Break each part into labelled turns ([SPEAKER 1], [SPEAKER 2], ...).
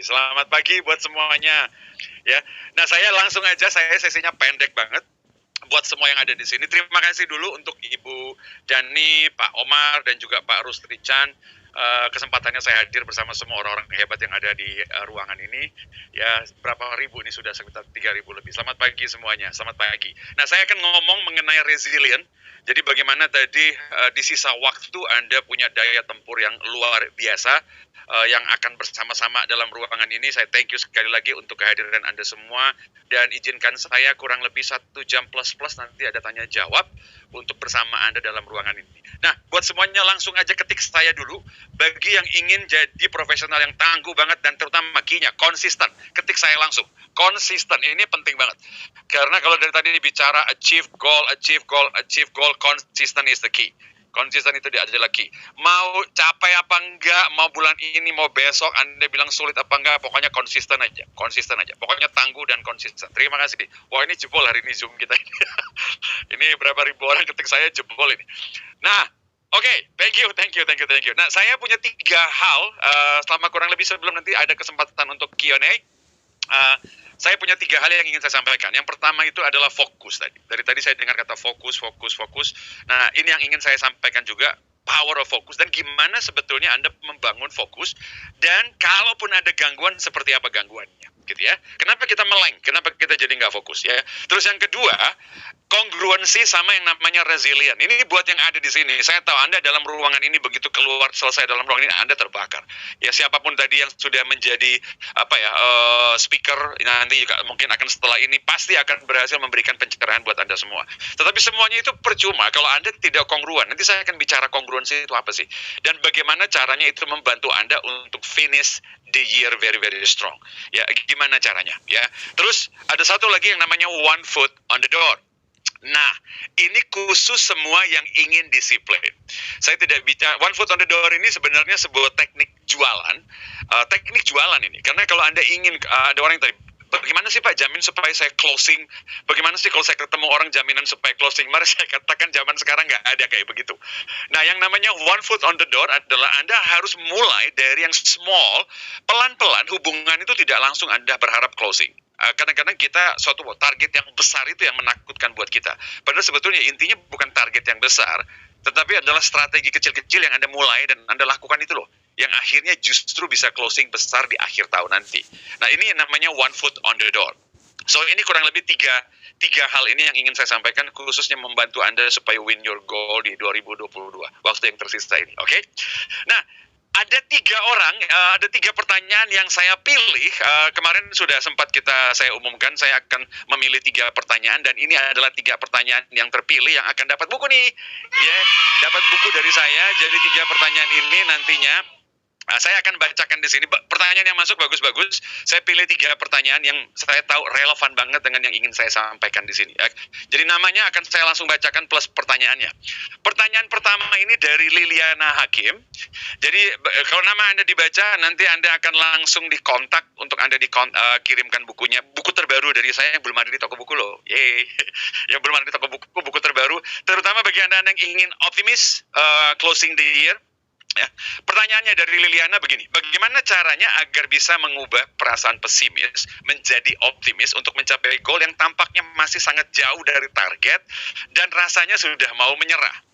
[SPEAKER 1] Selamat pagi buat semuanya. Ya, nah saya langsung aja, saya sesinya pendek banget. Buat semua yang ada di sini, terima kasih dulu untuk Ibu Dani, Pak Omar, dan juga Pak Rustri Chan. Kesempatannya saya hadir bersama semua orang-orang hebat yang ada di ruangan ini. Ya, berapa ribu ini sudah sekitar 3.000 lebih. Selamat pagi semuanya, selamat pagi. Nah, saya akan ngomong mengenai resilient. Jadi bagaimana tadi di sisa waktu Anda punya daya tempur yang luar biasa yang akan bersama-sama dalam ruangan ini. Saya thank you sekali lagi untuk kehadiran Anda semua. Dan izinkan saya kurang lebih 1 jam plus nanti ada tanya jawab untuk bersama Anda dalam ruangan ini. Nah, buat semuanya langsung aja ketik saya dulu. Bagi yang ingin jadi profesional yang tangguh banget dan terutama key-nya konsisten, ketik saya langsung. Konsisten, ini penting banget. Karena kalau dari tadi bicara achieve goal, consistent is the key. Konsisten itu adalah key. Mau capai apa enggak, mau bulan ini, mau besok, Anda bilang sulit apa enggak, pokoknya konsisten aja. Konsisten aja. Pokoknya tangguh dan konsisten. Terima kasih. Wah, ini jebol hari ini Zoom kita ini. Ini berapa ribu orang ketik saya jebol ini. Nah, oke, thank you. Nah, saya punya 3 hal, selama kurang lebih sebelum nanti ada kesempatan untuk Q&A. Saya punya 3 hal yang ingin saya sampaikan. Yang pertama itu adalah fokus tadi. Dari tadi saya dengar kata fokus. Nah, ini yang ingin saya sampaikan juga, power of focus dan gimana sebetulnya Anda membangun fokus dan kalaupun ada gangguan seperti apa gangguannya, gitu ya. Kenapa kita meleng? Kenapa kita jadi nggak fokus ya? Terus yang kedua, kongruensi sama yang namanya resilient. Ini buat yang ada di sini. Saya tahu Anda dalam ruangan ini begitu keluar selesai dalam ruangan ini Anda terbakar. Ya siapapun tadi yang sudah menjadi speaker nanti juga mungkin akan setelah ini pasti akan berhasil memberikan pencerahan buat Anda semua. Tetapi semuanya itu percuma kalau Anda tidak kongruen. Nanti saya akan bicara kongruensi itu apa sih dan bagaimana caranya itu membantu Anda untuk finish the year very strong. Ya gimana caranya? Ya. Terus ada satu lagi yang namanya one foot on the door. Nah, ini khusus semua yang ingin disiplin. Saya tidak bicara, one foot on the door ini sebenarnya sebuah teknik jualan. Teknik jualan ini, karena kalau Anda ingin, ada orang yang tadi, bagaimana sih Pak jamin supaya saya closing? Bagaimana sih kalau saya ketemu orang jaminan supaya closing? Mari saya katakan zaman sekarang nggak ada kayak begitu. Nah, yang namanya one foot on the door adalah Anda harus mulai dari yang small, pelan-pelan hubungan itu tidak langsung Anda berharap closing. Kadang-kadang kita suatu target yang besar itu yang menakutkan buat kita. Padahal sebetulnya intinya bukan target yang besar, tetapi adalah strategi kecil-kecil yang Anda mulai dan Anda lakukan itu loh. Yang akhirnya justru bisa closing besar di akhir tahun nanti. Nah ini yang namanya one foot on the door. So ini kurang lebih tiga hal ini yang ingin saya sampaikan khususnya membantu Anda supaya win your goal di 2022. Waktu yang tersisa ini, oke? Nah, ada 3 orang, ada 3 pertanyaan yang saya pilih. Kemarin sudah sempat saya umumkan, saya akan memilih 3 pertanyaan dan ini adalah 3 pertanyaan yang terpilih yang akan dapat buku nih. Ya, dapat buku dari saya. Jadi 3 pertanyaan ini nantinya saya akan bacakan di sini. Pertanyaan yang masuk bagus-bagus. Saya pilih 3 pertanyaan yang saya tahu relevan banget dengan yang ingin saya sampaikan di sini. Jadi namanya akan saya langsung bacakan plus pertanyaannya. Pertanyaan pertama ini dari Liliana Hakim. Jadi kalau nama Anda dibaca, nanti Anda akan langsung dikontak untuk Anda kirimkan bukunya. Buku terbaru dari saya yang belum ada di toko buku loh. Yeay. Yang belum ada di toko buku terbaru. Terutama bagi Anda yang ingin optimis, closing the year. Ya, pertanyaannya dari Liliana begini, bagaimana caranya agar bisa mengubah perasaan pesimis menjadi optimis untuk mencapai goal yang tampaknya masih sangat jauh dari target dan rasanya sudah mau menyerah?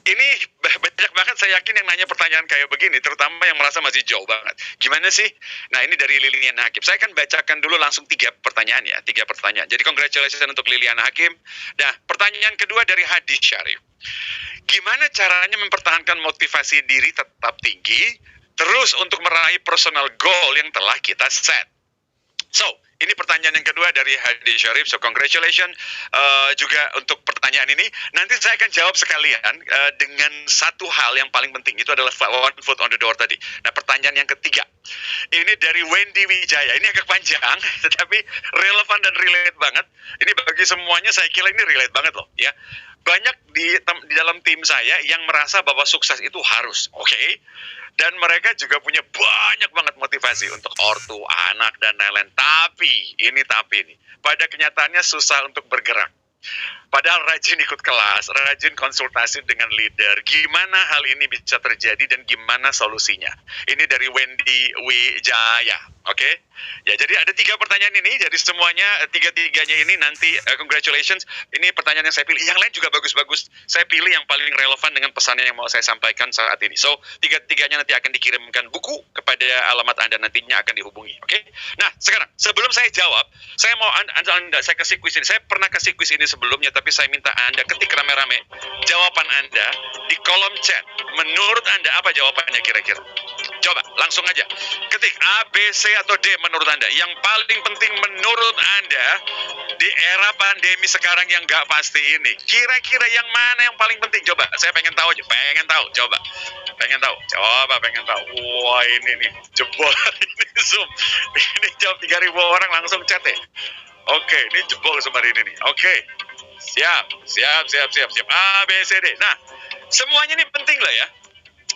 [SPEAKER 1] Ini banyak banget saya yakin yang nanya pertanyaan kayak begini, terutama yang merasa masih jauh banget. Gimana sih? Nah ini dari Liliana Hakim. Saya akan bacakan dulu langsung 3 pertanyaan ya, 3 pertanyaan. Jadi congratulations untuk Liliana Hakim. Nah pertanyaan kedua dari Hadi Syarif. Gimana caranya mempertahankan motivasi diri tetap tinggi, terus untuk meraih personal goal yang telah kita set? So, ini pertanyaan yang kedua dari Hadi Syarif. So, congratulations juga untuk pertanyaan ini. Nanti saya akan jawab sekalian dengan satu hal yang paling penting. Itu adalah one foot on the door tadi. Nah, pertanyaan yang ketiga. Ini dari Wendy Wijaya. Ini agak panjang, tetapi relevan dan relate banget. Ini bagi semuanya saya kira ini relate banget loh. Ya. Banyak di dalam tim saya yang merasa bahwa sukses itu harus, oke? Dan mereka juga punya banyak banget motivasi untuk ortu, anak, dan lain-lain. Tapi ini. Pada kenyataannya susah untuk bergerak. Padahal rajin ikut kelas, rajin konsultasi dengan leader. Gimana hal ini bisa terjadi dan gimana solusinya? Ini dari Wendy Wijaya. Oke, ya jadi ada 3 pertanyaan ini, jadi semuanya tiga-tiganya ini nanti congratulations. Ini pertanyaan yang saya pilih, yang lain juga bagus-bagus. Saya pilih yang paling relevan dengan pesan yang mau saya sampaikan saat ini. So tiga-tiganya nanti akan dikirimkan buku kepada alamat Anda, nantinya akan dihubungi. Oke, nah sekarang sebelum saya jawab, saya mau anda saya kasih kuis ini. Saya pernah kasih kuis ini sebelumnya, tapi saya minta Anda ketik rame-rame jawaban Anda di kolom chat. Menurut Anda apa jawabannya kira-kira? Coba langsung aja ketik A, B, C atau D menurut Anda. Yang paling penting menurut Anda di era pandemi sekarang yang nggak pasti ini, kira-kira yang mana yang paling penting? Coba, saya pengen tahu aja, pengen tahu. Coba pengen tahu. Wah ini nih jebol ini Zoom. Ini jawab 3.000 orang langsung chat ya. Oke, ini jebol semua ini nih. Oke, siap. A, B, C, D. Nah, semuanya ini penting lah ya.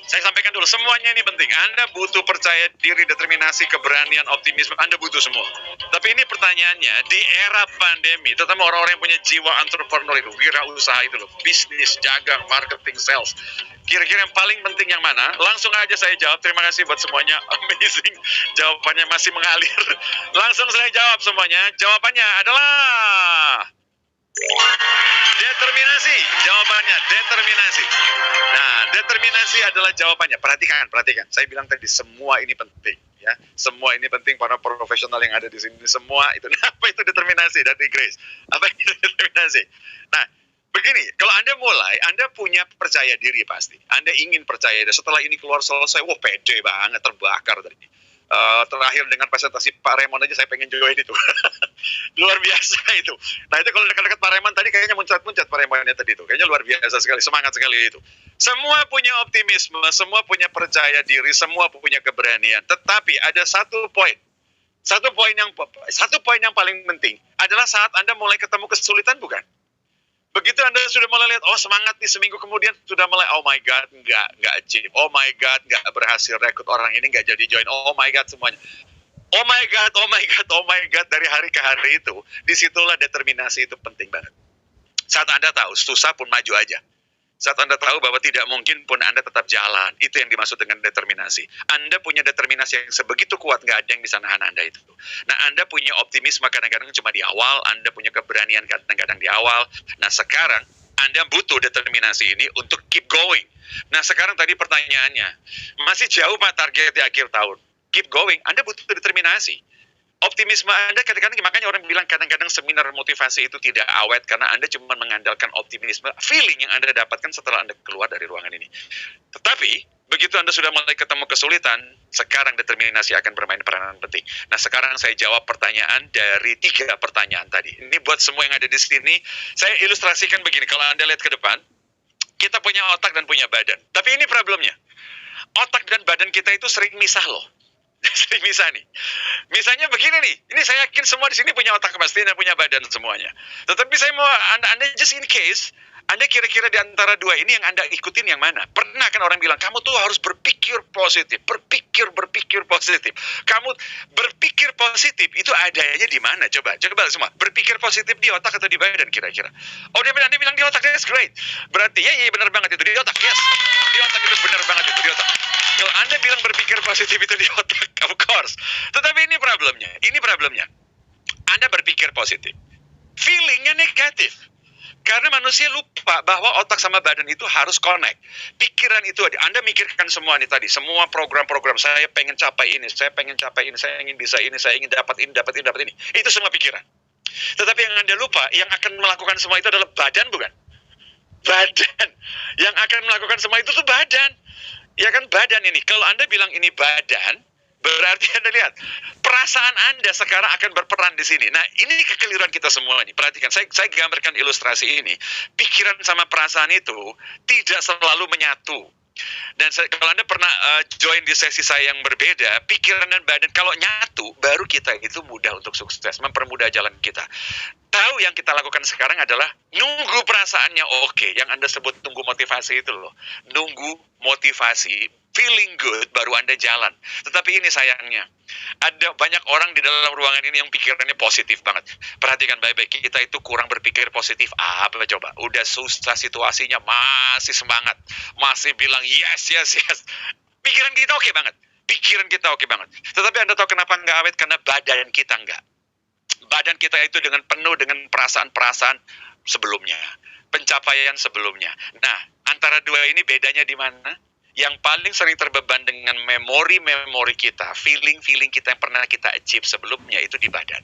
[SPEAKER 1] Saya sampaikan dulu, semuanya ini penting. Anda butuh percaya diri, determinasi, keberanian, optimisme. Anda butuh semua. Tapi ini pertanyaannya, di era pandemi, terutama orang-orang yang punya jiwa entrepreneur itu, wirausaha itu loh, bisnis, dagang, marketing, sales. Kira-kira yang paling penting yang mana? Langsung aja saya jawab. Terima kasih buat semuanya. Amazing. Jawabannya masih mengalir. Langsung saya jawab semuanya. Jawabannya adalah determinasi. Jawabannya determinasi. Nah, determinasi adalah jawabannya. Perhatikan. Saya bilang tadi semua ini penting, ya. Semua ini penting, para profesional yang ada di sini semua itu. Nah, apa itu determinasi dari Grace? Apa itu determinasi? Nah, begini, kalau Anda mulai, Anda punya percaya diri pasti. Anda ingin percaya diri. Setelah ini keluar selesai, wah pede banget, terbakar tadi. Terakhir dengan presentasi Pak Raymond aja saya pengen join itu. Luar biasa itu. Nah itu kalau dekat-dekat Pak Raymond tadi kayaknya muncrat-muncrat Pak Raymondnya tadi itu. Kayaknya luar biasa sekali, semangat sekali itu. Semua punya optimisme, semua punya percaya diri, semua punya keberanian. Tetapi ada satu poin yang paling penting adalah saat Anda mulai ketemu kesulitan, bukan? Begitu Anda sudah mulai lihat, oh semangat nih, seminggu kemudian sudah mulai, oh my God, nggak achieve, oh my God, nggak berhasil rekrut orang ini, nggak jadi join, oh my God semuanya. Oh my God, dari hari ke hari itu, disitulah determinasi itu penting banget. Saat Anda tahu, susah pun maju aja. Saat Anda tahu bahwa tidak mungkin pun Anda tetap jalan, itu yang dimaksud dengan determinasi. Anda punya determinasi yang sebegitu kuat, nggak ada yang bisa nahan Anda itu. Nah, Anda punya optimisme kadang-kadang cuma di awal, Anda punya keberanian kadang-kadang di awal. Nah, sekarang Anda butuh determinasi ini untuk keep going. Nah, sekarang tadi pertanyaannya, masih jauh Pak target di akhir tahun. Keep going, Anda butuh determinasi. Optimisme Anda kadang-kadang, makanya orang bilang kadang-kadang seminar motivasi itu tidak awet karena Anda cuma mengandalkan optimisme, feeling yang Anda dapatkan setelah Anda keluar dari ruangan ini. Tetapi begitu Anda sudah mulai ketemu kesulitan, sekarang determinasi akan bermain peranan penting. Nah, sekarang saya jawab pertanyaan dari 3 pertanyaan tadi. Ini buat semua yang ada di sini, saya ilustrasikan begini. Kalau Anda lihat ke depan, kita punya otak dan punya badan. Tapi ini problemnya, otak dan badan kita itu sering misah loh. Sering misah nih. Misalnya begini nih, ini saya yakin semua di sini punya otak pasti dan punya badan semuanya. Tetapi saya mau Anda just in case, Anda kira-kira di antara 2 ini yang Anda ikutin yang mana? Pernah kan orang bilang, kamu tuh harus berpikir positif, berpikir positif. Kamu berpikir positif itu adanya di mana? Coba semua. Berpikir positif di otak atau di badan kira-kira? Oh, dia bilang di otak, that's great. Berarti ya benar banget itu di otak. Yes. Di otak itu benar banget itu di otak. Kalau Anda bilang berpikir positif itu di otak, of course. Tetapi ini problemnya. Anda berpikir positif. Feelingnya negatif. Karena manusia lupa bahwa otak sama badan itu harus connect. Pikiran itu, Anda mikirkan semua nih tadi. Semua program-program, saya pengen capai ini, saya ingin bisa ini, saya ingin dapat ini. Itu semua pikiran. Tetapi yang Anda lupa, yang akan melakukan semua itu adalah badan, bukan? Badan. Yang akan melakukan semua itu tuh badan. Ya kan badan ini. Kalau Anda bilang ini badan, berarti Anda lihat perasaan Anda sekarang akan berperan di sini. Nah, ini kekeliruan kita semua nih. Perhatikan, saya gambarkan ilustrasi ini. Pikiran sama perasaan itu tidak selalu menyatu. Dan kalau Anda pernah join di sesi saya yang berbeda, pikiran dan badan kalau nyatu, baru kita itu mudah untuk sukses, mempermudah jalan kita. Tahu yang kita lakukan sekarang adalah nunggu perasaannya oke. Yang Anda sebut tunggu motivasi itu loh. Nunggu motivasi, feeling good, baru Anda jalan. Tetapi ini sayangnya, ada banyak orang di dalam ruangan ini yang pikirannya positif banget. Perhatikan baik-baik, kita itu kurang berpikir positif. Apa coba? Udah susah situasinya, masih semangat. Masih bilang yes. Pikiran kita oke banget. Pikiran kita oke banget. Tetapi Anda tahu kenapa nggak awet? Karena badan kita nggak. Badan kita itu penuh dengan perasaan-perasaan sebelumnya, pencapaian sebelumnya. Nah, antara dua ini bedanya di mana? Yang paling sering terbeban dengan memori-memori kita, feeling-feeling kita yang pernah kita achieve sebelumnya itu di badan.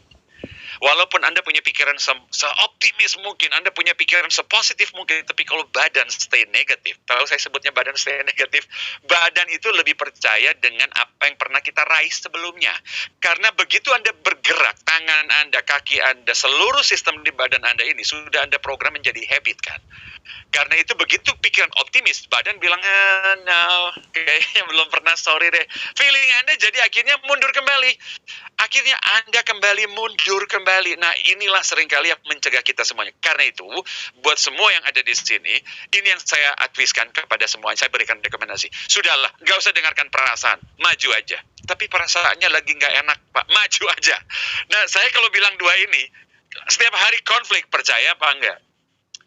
[SPEAKER 1] Walaupun Anda punya pikiran seoptimis mungkin, Anda punya pikiran sepositif mungkin, tapi kalau badan stay negatif, tahu saya sebutnya badan stay negatif, badan itu lebih percaya dengan apa yang pernah kita raih sebelumnya. Karena begitu Anda bergerak, tangan Anda, kaki Anda, seluruh sistem di badan Anda ini sudah Anda program menjadi habit kan. Karena itu begitu pikiran optimis, badan bilang, no, kayaknya belum pernah, sorry deh. Feeling Anda jadi akhirnya mundur kembali. Akhirnya Anda kembali mundur kembali. Nah, inilah seringkali yang mencegah kita semuanya. Karena itu, buat semua yang ada di sini, ini yang saya adviskan kepada semua, saya berikan rekomendasi. Sudahlah, nggak usah dengarkan perasaan, maju aja. Tapi perasaannya lagi nggak enak, Pak, maju aja. Nah, saya kalau bilang dua ini, setiap hari konflik, percaya apa enggak?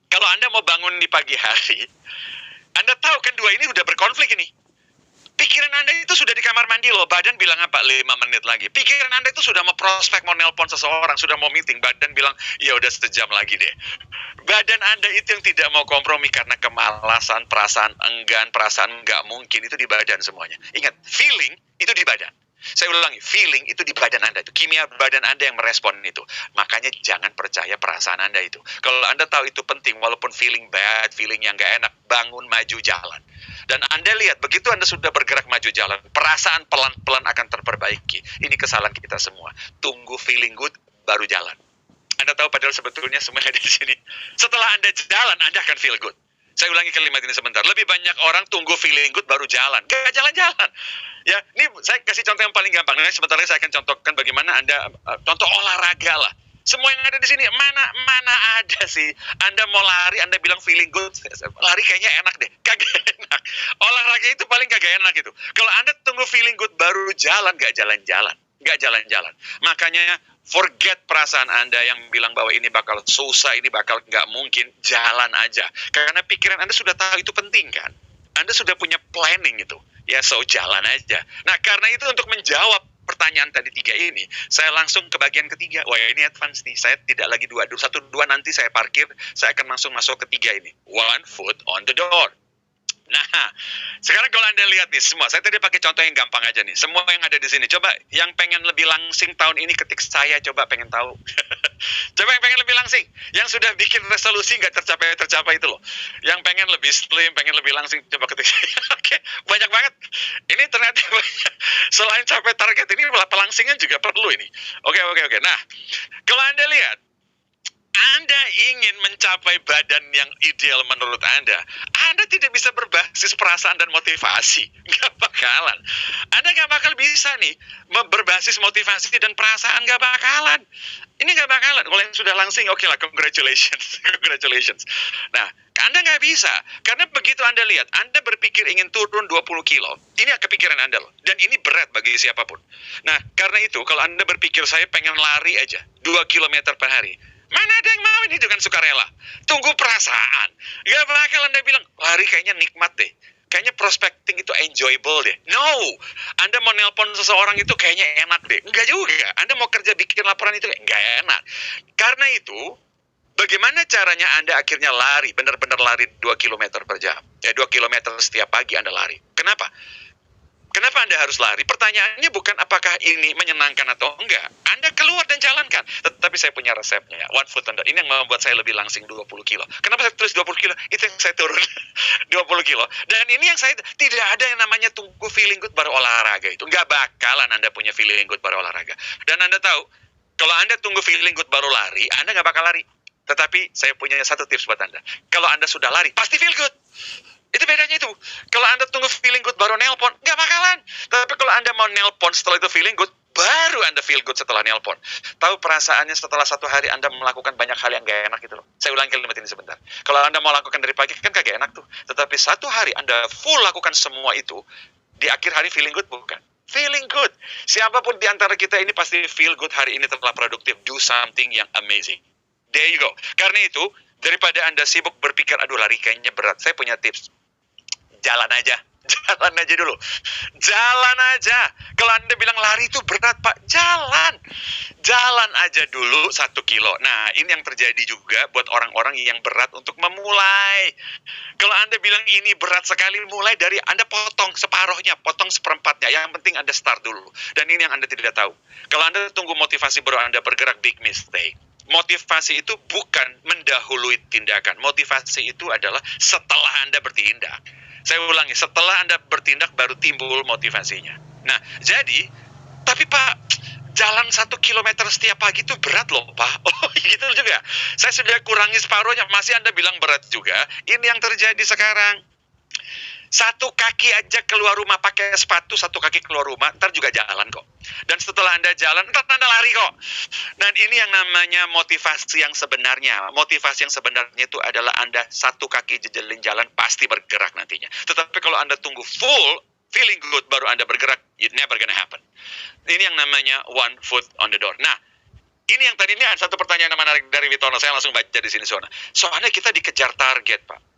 [SPEAKER 1] Kalau Anda mau bangun di pagi hari, Anda tahu kan dua ini udah berkonflik ini. Pikiran Anda itu sudah di kamar mandi loh, badan bilang apa? 5 menit lagi. Pikiran Anda itu sudah mau prospek, mau nelpon seseorang, sudah mau meeting, badan bilang, ya udah sejam lagi deh. Badan Anda itu yang tidak mau kompromi karena kemalasan, perasaan enggan, perasaan enggak mungkin, itu di badan semuanya. Ingat, feeling itu di badan. Saya ulangi, feeling itu di badan Anda, itu kimia badan Anda yang merespon itu. Makanya jangan percaya perasaan Anda itu. Kalau Anda tahu itu penting, walaupun feeling bad, feeling yang nggak enak, bangun, maju, jalan. Dan Anda lihat, begitu Anda sudah bergerak maju jalan, perasaan pelan-pelan akan terperbaiki. Ini kesalahan kita semua. Tunggu feeling good, baru jalan. Anda tahu padahal sebetulnya semua ada di sini. Setelah Anda jalan, Anda akan feel good. Saya ulangi kalimat ini sebentar. Lebih banyak orang tunggu feeling good baru jalan. Gak jalan-jalan. Ya, ini saya kasih contoh yang paling gampang. Nah, sebentar lagi saya akan contohkan bagaimana Anda contoh olahraga lah. Semua yang ada di sini mana ada sih. Anda mau lari, Anda bilang feeling good, lari kayaknya enak deh. Kagak enak. Olahraga itu paling kagak enak itu. Kalau Anda tunggu feeling good baru jalan, gak jalan-jalan. Gak jalan-jalan. Makanya forget perasaan Anda yang bilang bahwa ini bakal susah, ini bakal nggak mungkin, jalan aja. Karena pikiran Anda sudah tahu itu penting kan. Anda sudah punya planning itu. Ya, so jalan aja. Nah, karena itu untuk menjawab pertanyaan tadi 3 ini, saya langsung ke bagian ketiga. Wah, ini advance nih. Saya tidak lagi 2, 1, 2 nanti saya parkir, saya akan langsung masuk ke 3 ini. One foot on the door. Nah, sekarang kalau Anda lihat nih semua, saya tadi pakai contoh yang gampang aja nih. Semua yang ada di sini, coba yang pengen lebih langsing tahun ini ketik saya, coba pengen tahu. Coba yang pengen lebih langsing, yang sudah bikin resolusi nggak tercapai itu loh. Yang pengen lebih slim, pengen lebih langsing, coba ketik saya. Oke, banyak banget. Ini ternyata banyak. Selain capai target ini, pelangsingan juga perlu ini. Oke. Nah, kalau Anda lihat, Anda ingin mencapai badan yang ideal menurut Anda tidak bisa berbasis perasaan dan motivasi. Nggak bakalan. Anda nggak bakal bisa nih berbasis motivasi dan perasaan, nggak bakalan. Ini nggak bakalan. Kalau yang sudah langsing, oke lah, congratulations. Congratulations. Nah, Anda nggak bisa. Karena begitu Anda lihat, Anda berpikir ingin turun 20 kilo. Ini kepikiran Anda loh. Dan ini berat bagi siapapun. Nah, karena itu, kalau Anda berpikir saya pengen lari aja 2 kilometer per hari. Mana ada yang mau ini dengan sukarela? Tunggu perasaan. Gak bakal Anda bilang, lari kayaknya nikmat deh. Kayaknya prospecting itu enjoyable deh. No. Anda mau nelpon seseorang itu kayaknya enak deh. Enggak juga. Anda mau kerja bikin laporan itu enggak enak. Karena itu, bagaimana caranya Anda akhirnya lari, benar-benar lari 2 km per jam. Ya, 2 km setiap pagi Anda lari. Kenapa? Kenapa Anda harus lari? Pertanyaannya bukan apakah ini menyenangkan atau enggak. Anda keluar dan jalankan. Tetapi saya punya resepnya. One foot on the... Ini yang membuat saya lebih langsing 20 kilo. Kenapa saya tulis 20 kilo? Itu yang saya turun 20 kilo. Dan ini yang saya... Tidak ada yang namanya tunggu feeling good baru olahraga itu. Enggak bakalan Anda punya feeling good baru olahraga. Dan Anda tahu, kalau Anda tunggu feeling good baru lari, Anda nggak bakal lari. Tetapi saya punya satu tips buat Anda. Kalau Anda sudah lari, pasti feel good. Itu bedanya itu. Kalau Anda tunggu feeling good baru nelpon, nggak bakalan. Tapi kalau Anda mau nelpon setelah itu feeling good, baru Anda feel good setelah nelpon. Tahu perasaannya setelah 1 hari Anda melakukan banyak hal yang nggak enak gitu loh. Saya ulangi kalimat ini sebentar. Kalau Anda mau lakukan dari pagi, kan kagak enak tuh. Tetapi 1 hari Anda full lakukan semua itu, di akhir hari feeling good bukan? Feeling good. Siapapun di antara kita ini pasti feel good hari ini telah produktif. Do something yang amazing. There you go. Karena itu, daripada Anda sibuk berpikir, aduh lari kayaknya berat. Saya punya tips. Jalan aja. Jalan aja dulu. Jalan aja. Kalau Anda bilang lari itu berat, Pak, jalan. Jalan aja dulu 1 kilo. Nah, ini yang terjadi juga buat orang-orang yang berat untuk memulai. Kalau Anda bilang ini berat sekali, mulai dari Anda potong separohnya, potong seperempatnya. Yang penting Anda start dulu. Dan ini yang Anda tidak tahu. Kalau Anda tunggu motivasi baru Anda bergerak, big mistake. Motivasi itu bukan mendahului tindakan. Motivasi itu adalah setelah Anda bertindak. Saya ulangi, setelah Anda bertindak baru timbul motivasinya. Nah, jadi, tapi Pak, jalan 1 kilometer setiap pagi itu berat loh, Pak. Oh, gitu juga. Saya sudah kurangi separuhnya, masih Anda bilang berat juga. Ini yang terjadi sekarang. 1 kaki aja keluar rumah pakai sepatu, 1 kaki keluar rumah, ntar juga jalan kok. Dan setelah Anda jalan, ntar Anda lari kok. Dan ini yang namanya motivasi yang sebenarnya. Motivasi yang sebenarnya itu adalah Anda 1 kaki jejelin jalan, pasti bergerak nantinya. Tetapi kalau Anda tunggu full, feeling good, baru Anda bergerak, it never gonna happen. Ini yang namanya one foot on the door. Nah, ini yang tadi ini ada satu pertanyaan yang menarik dari Witono. Saya langsung baca di sini, soalnya kita dikejar target, Pak.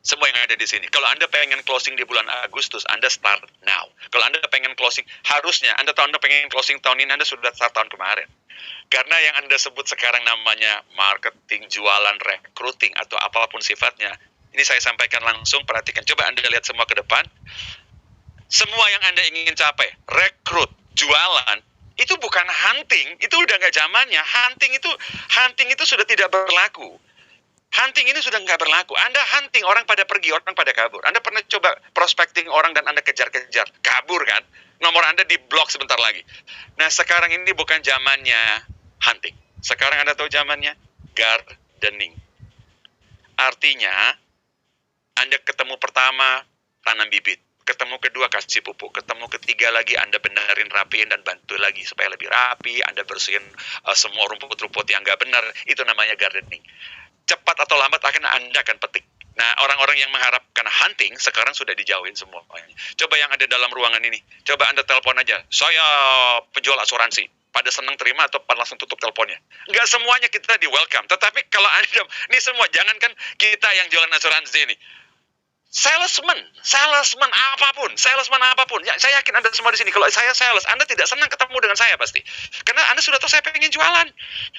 [SPEAKER 1] Semua yang ada di sini. Kalau Anda pengen closing di bulan Agustus, Anda start now. Kalau Anda pengen closing, harusnya Anda pengen closing tahun ini, Anda sudah start tahun kemarin. Karena yang Anda sebut sekarang namanya marketing, jualan, recruiting, atau apapun sifatnya, ini saya sampaikan langsung, perhatikan. Coba Anda lihat semua ke depan. Semua yang Anda ingin capai, rekrut, jualan, itu bukan hunting, itu udah nggak zamannya. Hunting itu sudah tidak berlaku. Hunting ini sudah nggak berlaku. Anda hunting, orang pada pergi, orang pada kabur. Anda pernah coba prospecting orang dan Anda kejar-kejar, kabur kan? Nomor Anda di-block sebentar lagi. Nah, sekarang ini bukan zamannya hunting. Sekarang Anda tahu zamannya gardening. Artinya, Anda ketemu pertama, tanam bibit. Ketemu kedua, kasih pupuk. Ketemu ketiga lagi, Anda benerin, rapiin, dan bantu lagi supaya lebih rapi. Anda bersihin semua rumput-rumput yang nggak benar. Itu namanya gardening. Cepat atau lambat Anda akan petik. Nah, orang-orang yang mengharapkan hunting sekarang sudah dijauhin semua. Coba yang ada dalam ruangan ini, coba Anda telepon aja, saya penjual asuransi. Pada senang terima atau pada langsung tutup teleponnya? Nggak semuanya kita di welcome. Tetapi kalau Anda, ini semua, jangankan kita yang jualan asuransi ini, salesman apapun. Ya, saya yakin Anda semua di sini. Kalau saya sales, Anda tidak senang ketemu dengan saya pasti. Karena Anda sudah tahu saya pengen jualan.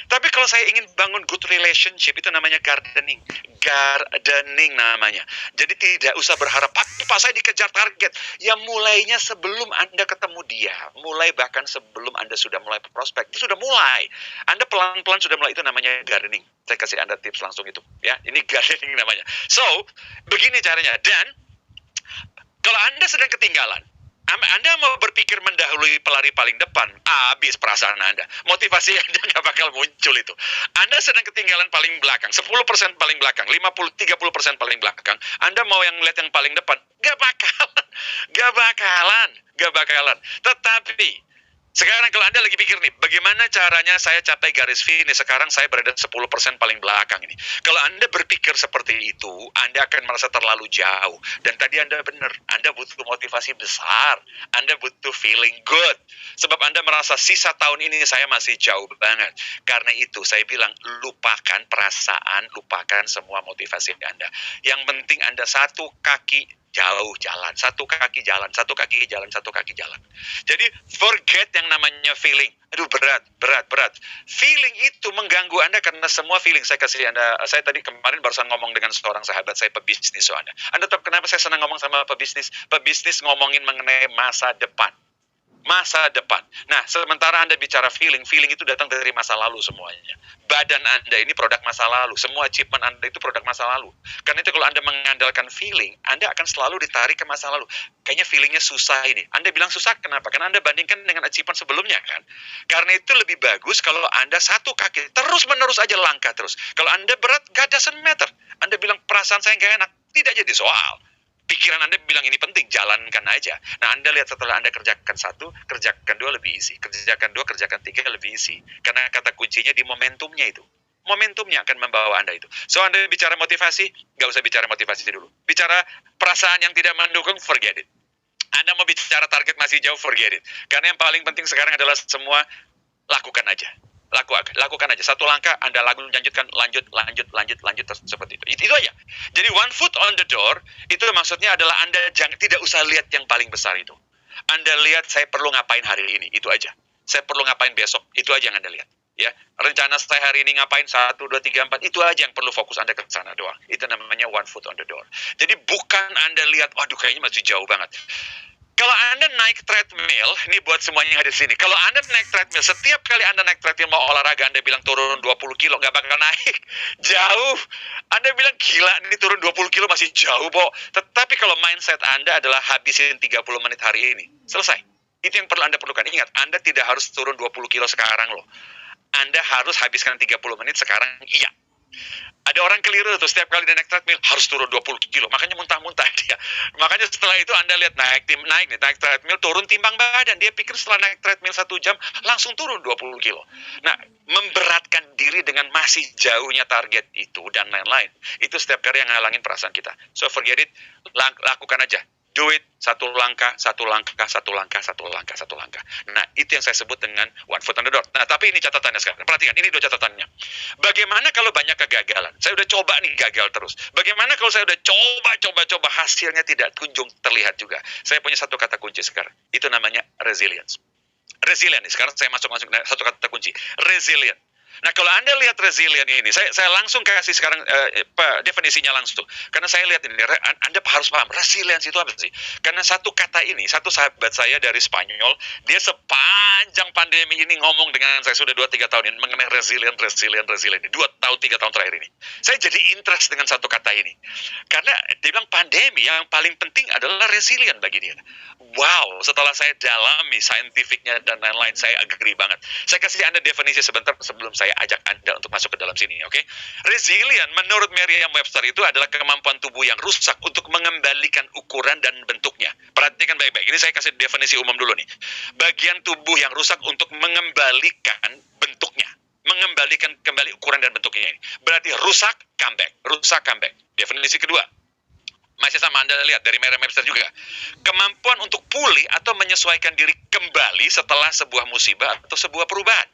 [SPEAKER 1] Tapi kalau saya ingin bangun good relationship, itu namanya gardening. Gardening namanya. Jadi tidak usah berharap, Pak saya dikejar target. Ya mulainya sebelum Anda ketemu dia. Mulai bahkan sebelum Anda sudah mulai prospek. Itu sudah mulai. Anda pelan-pelan sudah mulai, itu namanya gardening. Saya kasih Anda tips langsung itu. Ya, ini gardening namanya. So, begini caranya. Dan kalau Anda sedang ketinggalan, Anda mau berpikir mendahului pelari paling depan, habis perasaan Anda. Motivasi Anda nggak bakal muncul itu. Anda sedang ketinggalan paling belakang, 10% paling belakang, 30% paling belakang. Anda mau yang lihat yang paling depan, nggak bakalan. Tetapi sekarang kalau Anda lagi pikir nih, bagaimana caranya saya capai garis finish? Sekarang saya berada 10% paling belakang ini. Kalau Anda berpikir seperti itu, Anda akan merasa terlalu jauh. Dan tadi Anda benar, Anda butuh motivasi besar. Anda butuh feeling good. Sebab Anda merasa sisa tahun ini saya masih jauh banget. Karena itu saya bilang, lupakan perasaan, lupakan semua motivasi Anda. Yang penting Anda 1 kaki jauh jalan, 1 kaki jalan. Jadi forget yang namanya feeling. Aduh, berat. Feeling itu mengganggu Anda karena semua feeling. Saya tadi kemarin barusan ngomong dengan seorang sahabat saya, pebisnis soalnya. Anda tahu kenapa saya senang ngomong sama pebisnis? Pebisnis ngomongin mengenai masa depan. Nah, sementara Anda bicara feeling itu datang dari masa lalu semuanya. Badan Anda ini produk masa lalu. Semua achievement Anda itu produk masa lalu. Karena itu kalau Anda mengandalkan feeling, Anda akan selalu ditarik ke masa lalu. Kayaknya feelingnya susah ini. Anda bilang susah, kenapa? Karena Anda bandingkan dengan achievement sebelumnya kan. Karena itu lebih bagus kalau Anda 1 kaki, terus-menerus aja langkah terus. Kalau Anda berat, God doesn't matter. Anda bilang perasaan saya nggak enak, tidak jadi soal. Pikiran Anda bilang ini penting, jalankan aja. Nah, Anda lihat setelah Anda kerjakan 1, kerjakan 2 lebih easy. Kerjakan 2, kerjakan 3 lebih easy. Karena kata kuncinya di momentumnya itu. Momentumnya akan membawa Anda itu. So, Anda bicara motivasi, nggak usah bicara motivasi dulu. Bicara perasaan yang tidak mendukung, forget it. Anda mau bicara target masih jauh, forget it. Karena yang paling penting sekarang adalah semua lakukan aja. Lakukan aja. Satu langkah, Anda lanjutkan, lanjut, seperti itu. Itu aja. Jadi one foot on the door, itu maksudnya adalah Anda tidak usah lihat yang paling besar itu. Anda lihat saya perlu ngapain hari ini, itu aja. Saya perlu ngapain besok, itu aja yang Anda lihat. Ya, rencana saya hari ini ngapain 1, 2, 3, 4, itu aja yang perlu fokus Anda ke sana doang. Itu namanya one foot on the door. Jadi bukan Anda lihat, waduh kayaknya masih jauh banget. Kalau Anda naik treadmill, ini buat semuanya yang ada di sini. Kalau Anda naik treadmill, setiap kali Anda naik treadmill mau olahraga, Anda bilang turun 20 kilo, nggak bakal naik. Jauh. Anda bilang gila, ini turun 20 kilo masih jauh, Bo. Tetapi kalau mindset Anda adalah habisin 30 menit hari ini. Selesai. Itu yang perlu Anda perlukan. Ingat, Anda tidak harus turun 20 kilo sekarang loh. Anda harus habiskan 30 menit sekarang, iya. Ada orang keliru tuh, setiap kali dia naik treadmill harus turun 20 kilo, makanya muntah-muntah dia. Makanya setelah itu Anda lihat naik treadmill, turun timbang badan, dia pikir setelah naik treadmill 1 jam langsung turun 20 kilo. Nah, memberatkan diri dengan masih jauhnya target itu dan lain-lain, itu setiap kali yang ngalangin perasaan kita. So forget it, lakukan aja. Do it, satu langkah. Nah, itu yang saya sebut dengan one foot on the door. Nah, tapi ini catatannya sekarang. Perhatikan, ini 2 catatannya. Bagaimana kalau banyak kegagalan? Saya udah coba nih, gagal terus. Bagaimana kalau saya udah coba, hasilnya tidak kunjung terlihat juga? Saya punya satu kata kunci sekarang. Itu namanya resilience. Resilient. Sekarang saya masuk satu kata kunci. Resilient. Nah, kalau Anda lihat resilient ini, saya langsung kasih sekarang definisinya langsung. Karena saya lihat ini, Anda harus paham, resilience itu apa sih? Karena satu kata ini, satu sahabat saya dari Spanyol, dia sepanjang pandemi ini ngomong dengan saya sudah 2-3 tahun ini, mengenai resilient. 2 tahun, 3 tahun terakhir ini. Saya jadi interest dengan satu kata ini. Karena dia bilang pandemi yang paling penting adalah resilient bagi dia. Wow, setelah saya dalami scientificnya dan lain-lain, saya agree banget. Saya kasih Anda definisi sebentar sebelum saya ajak Anda untuk masuk ke dalam sini, oke? Resilient menurut Merriam-Webster itu adalah kemampuan tubuh yang rusak untuk mengembalikan ukuran dan bentuknya. Perhatikan baik-baik, ini saya kasih definisi umum dulu nih. Bagian tubuh yang rusak untuk mengembalikan bentuknya. Mengembalikan kembali ukuran dan bentuknya ini. Berarti rusak, comeback. Definisi kedua. Masih sama Anda lihat dari Merriam-Webster juga. Kemampuan untuk pulih atau menyesuaikan diri kembali setelah sebuah musibah atau sebuah perubahan.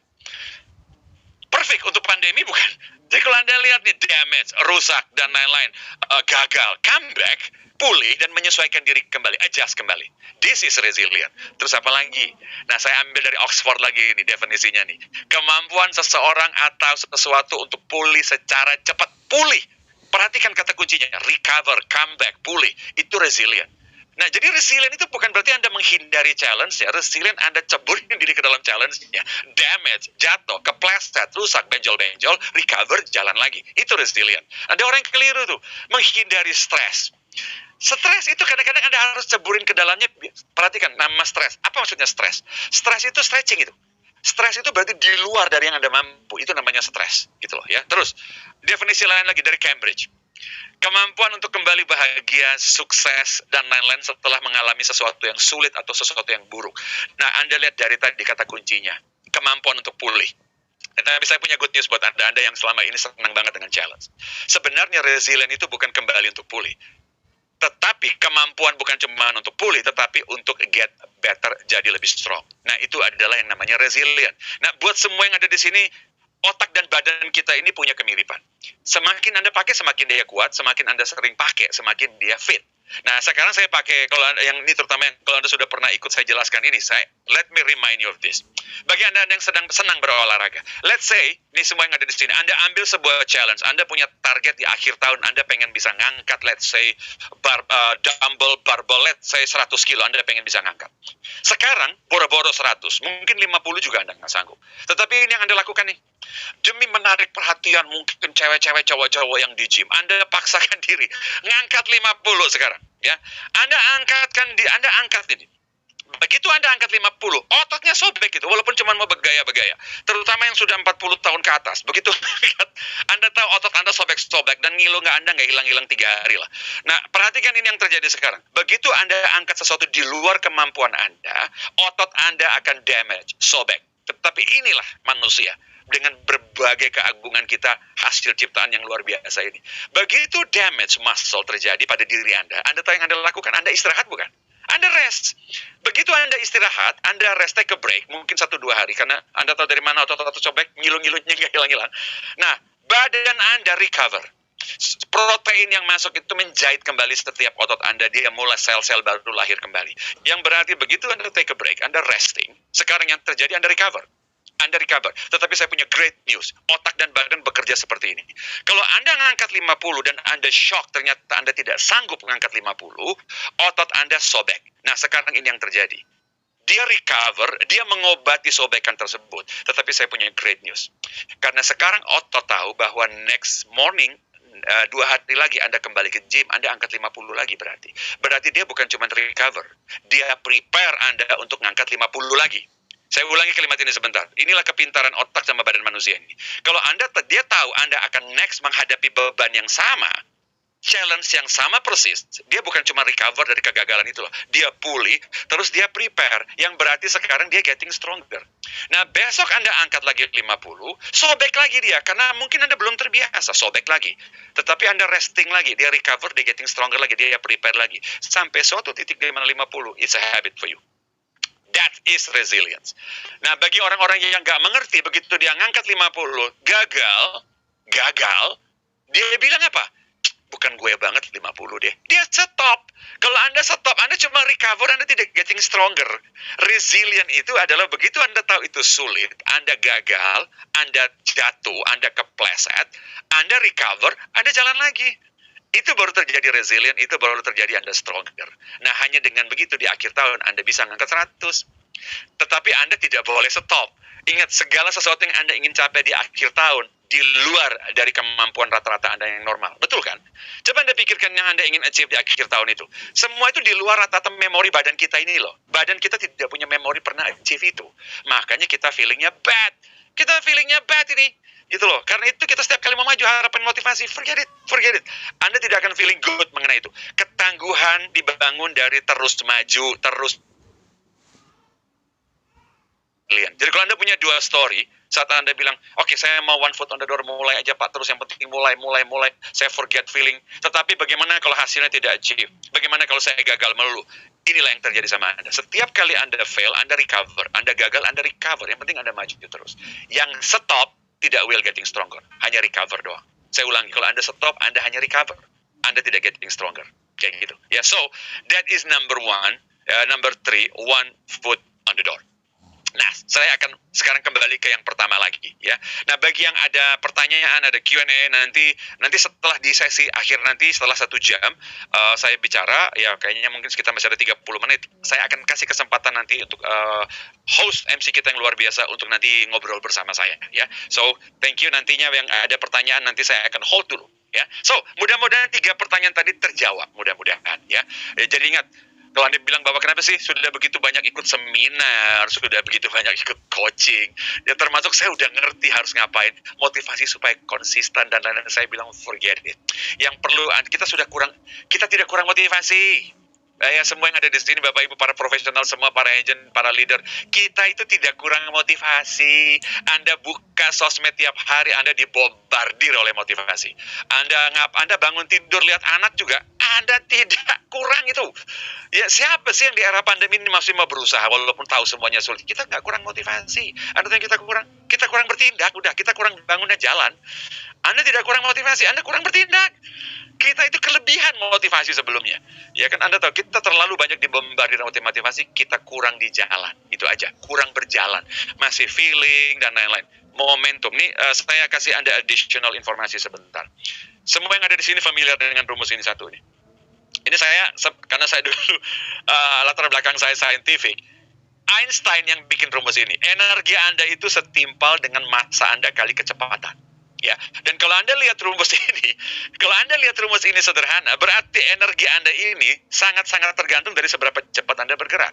[SPEAKER 1] Perfect untuk pandemi bukan? Jadi kalau Anda lihat nih damage, rusak dan lain-lain, gagal, comeback, pulih dan menyesuaikan diri kembali, adjust kembali. This is resilient. Terus apa lagi? Nah, saya ambil dari Oxford lagi ini definisinya nih. Kemampuan seseorang atau sesuatu untuk pulih secara cepat. Pulih. Perhatikan kata kuncinya, recover, comeback, pulih. Itu resilient. Nah, jadi resilient itu bukan berarti Anda menghindari challenge ya. Resilient Anda ceburin diri ke dalam challenge-nya. Damage, jatuh, kepleset, rusak, benjol-benjol, recover, jalan lagi. Itu resilient. Ada orang yang keliru tuh, menghindari stres. Stres itu kadang-kadang Anda harus ceburin ke dalamnya. Perhatikan, nama stres. Apa maksudnya stres? Stres itu stretching itu. Stres itu berarti di luar dari yang Anda mampu. Itu namanya stres, gitu loh ya. Terus, definisi lain lagi dari Cambridge. Kemampuan untuk kembali bahagia, sukses, dan lain-lain setelah mengalami sesuatu yang sulit atau sesuatu yang buruk. Nah, Anda lihat dari tadi kata kuncinya, kemampuan untuk pulih. Tapi saya punya good news buat Anda yang selama ini senang banget dengan challenge. Sebenarnya resilient itu bukan kembali untuk pulih. Tetapi kemampuan bukan cuma untuk pulih, tetapi untuk get better, jadi lebih strong. Nah, itu adalah yang namanya resilient. Nah, buat semua yang ada di sini, otak dan badan kita ini punya kemiripan. Semakin Anda pakai, semakin dia kuat. Semakin Anda sering pakai, semakin dia fit. Nah, sekarang saya pakai, kalau yang ini terutama kalau Anda sudah pernah ikut saya jelaskan ini, let me remind you of this. Bagi Anda yang sedang senang berolahraga, let's say, ini semua yang ada di sini, Anda ambil sebuah challenge, Anda punya target di akhir tahun, Anda pengen bisa ngangkat, let's say, dumbbell, barbell, let's say 100 kilo, Anda pengen bisa ngangkat. Sekarang, boro-boro 100, mungkin 50 juga Anda nggak sanggup. Tetapi ini yang Anda lakukan nih, demi menarik perhatian mungkin cewek-cewek, cowok-cowok yang di gym, Anda paksakan diri, ngangkat 50 sekarang. Ya, Anda angkat ini. Begitu Anda angkat 50, ototnya sobek gitu, walaupun cuma mau bergaya-bergaya. Terutama yang sudah 40 tahun ke atas. Begitu Anda tahu otot Anda sobek-sobek dan ngilu Anda nggak hilang-hilang 3 hari lah. Nah, perhatikan ini yang terjadi sekarang. Begitu Anda angkat sesuatu di luar kemampuan Anda, otot Anda akan damage, sobek. Tetapi inilah manusia. Dengan berbagai keagungan kita, hasil ciptaan yang luar biasa ini. Begitu damage muscle terjadi pada diri Anda tahu yang Anda lakukan, Anda istirahat bukan? Anda rest. Begitu Anda istirahat, Anda rest, take a break, mungkin 1-2 hari, karena Anda tahu dari mana otot-otot sobek, ngilu-ngilunya nggak hilang-hilang. Nah, badan Anda recover. Protein yang masuk itu menjahit kembali setiap otot Anda, dia mulai sel-sel baru lahir kembali. Yang berarti begitu Anda take a break, Anda resting, sekarang yang terjadi Anda recover. Anda recover. Tetapi saya punya great news. Otak dan badan bekerja seperti ini. Kalau Anda ngangkat 50 dan Anda shock, ternyata Anda tidak sanggup mengangkat 50, otot Anda sobek. Nah, sekarang ini yang terjadi. Dia recover, dia mengobati sobekan tersebut. Tetapi saya punya great news. Karena sekarang otot tahu bahwa next morning, 2 hari lagi Anda kembali ke gym, Anda angkat 50 lagi berarti. Berarti dia bukan cuma recover. Dia prepare Anda untuk ngangkat 50 lagi. Saya ulangi kalimat ini sebentar. Inilah kepintaran otak sama badan manusia ini. Kalau dia tahu Anda akan next menghadapi beban yang sama, challenge yang sama persis, dia bukan cuma recover dari kegagalan itu loh. Dia pulih, terus dia prepare. Yang berarti sekarang dia getting stronger. Nah, besok Anda angkat lagi 50, sobek lagi dia. Karena mungkin Anda belum terbiasa, sobek lagi. Tetapi Anda resting lagi, dia recover, dia getting stronger lagi, dia prepare lagi. Sampai suatu titik di mana 50, it's a habit for you. That is resilience. Nah, bagi orang-orang yang nggak mengerti, begitu dia ngangkat 50, gagal, dia bilang apa? Bukan gue banget 50 deh. Dia stop. Kalau Anda stop, Anda cuma recover, Anda tidak getting stronger. Resilient itu adalah begitu Anda tahu itu sulit, Anda gagal, Anda jatuh, Anda kepleset, Anda recover, Anda jalan lagi. Itu baru terjadi resilient, itu baru terjadi Anda stronger. Nah, hanya dengan begitu di akhir tahun Anda bisa ngangkat 100. Tetapi Anda tidak boleh stop. Ingat, segala sesuatu yang Anda ingin capai di akhir tahun, di luar dari kemampuan rata-rata Anda yang normal. Betul kan? Coba Anda pikirkan yang Anda ingin achieve di akhir tahun itu. Semua itu di luar rata-rata memori badan kita ini loh. Badan kita tidak punya memori pernah achieve itu. Makanya kita feelingnya bad. Kita feelingnya bad ini. Gitu loh. Karena itu kita setiap kali mau maju harapan motivasi, forget it. Anda tidak akan feeling good mengenai itu. Ketangguhan dibangun dari terus maju, terus lihat. Jadi kalau Anda punya 2 story, saat Anda bilang, oke, saya mau one foot on the door, mulai aja Pak, terus yang penting mulai, saya forget feeling. Tetapi bagaimana kalau hasilnya tidak achieve? Bagaimana kalau saya gagal melulu? Inilah yang terjadi sama Anda. Setiap kali Anda fail, Anda recover. Anda gagal, Anda recover. Yang penting Anda maju terus. Yang stop, tidak will getting stronger. Hanya recover doang. Saya ulangi, kalau Anda stop, Anda hanya recover. Anda tidak getting stronger. Kayak gitu. Ya, so, that is number 1. Number 3, one foot on the door. Nah, saya akan sekarang kembali ke yang pertama lagi, ya. Nah, bagi yang ada pertanyaan, ada Q&A nanti setelah di sesi akhir nanti, setelah 1 jam, saya bicara, ya kayaknya mungkin sekitar masih ada 30 menit. Saya akan kasih kesempatan nanti untuk host MC kita yang luar biasa untuk nanti ngobrol bersama saya, ya. So, thank you, nantinya yang ada pertanyaan nanti saya akan hold dulu, ya. So, mudah-mudahan 3 pertanyaan tadi terjawab, mudah-mudahan, ya. Jadi ingat, kalau Anda bilang bahwa kenapa sih sudah begitu banyak ikut seminar, sudah begitu banyak ikut coaching, ya termasuk saya udah ngerti harus ngapain, motivasi supaya konsisten dan lain-lain, saya bilang forget it. Yang perlu, kita tidak kurang motivasi. Ya, semua yang ada di sini, Bapak Ibu, para profesional semua, para agent, para leader, kita itu tidak kurang motivasi. Anda buka sosmed tiap hari, Anda dibombardir oleh motivasi. Anda bangun tidur lihat anak juga, Anda tidak kurang itu. Ya, siapa sih yang di era pandemi ini masih mau berusaha walaupun tahu semuanya sulit? Kita nggak kurang motivasi. Anda tahu yang kita kurang bertindak, udah, kita kurang bangunnya jalan. Anda tidak kurang motivasi, Anda kurang bertindak. Kita itu kelebihan motivasi sebelumnya. Ya kan, Anda tahu, kita terlalu banyak dibombardir motivasi, kita kurang di jalan. Itu aja, kurang berjalan. Masih feeling dan lain-lain. Momentum. Nih, saya kasih Anda additional informasi sebentar. Semua yang ada di sini familiar dengan rumus ini satu nih. Ini karena saya dulu latar belakang saya saintifik. Einstein yang bikin rumus ini. Energi Anda itu setimpal dengan massa Anda kali kecepatan. Ya, dan kalau Anda lihat rumus ini sederhana, berarti energi Anda ini sangat-sangat tergantung dari seberapa cepat Anda bergerak.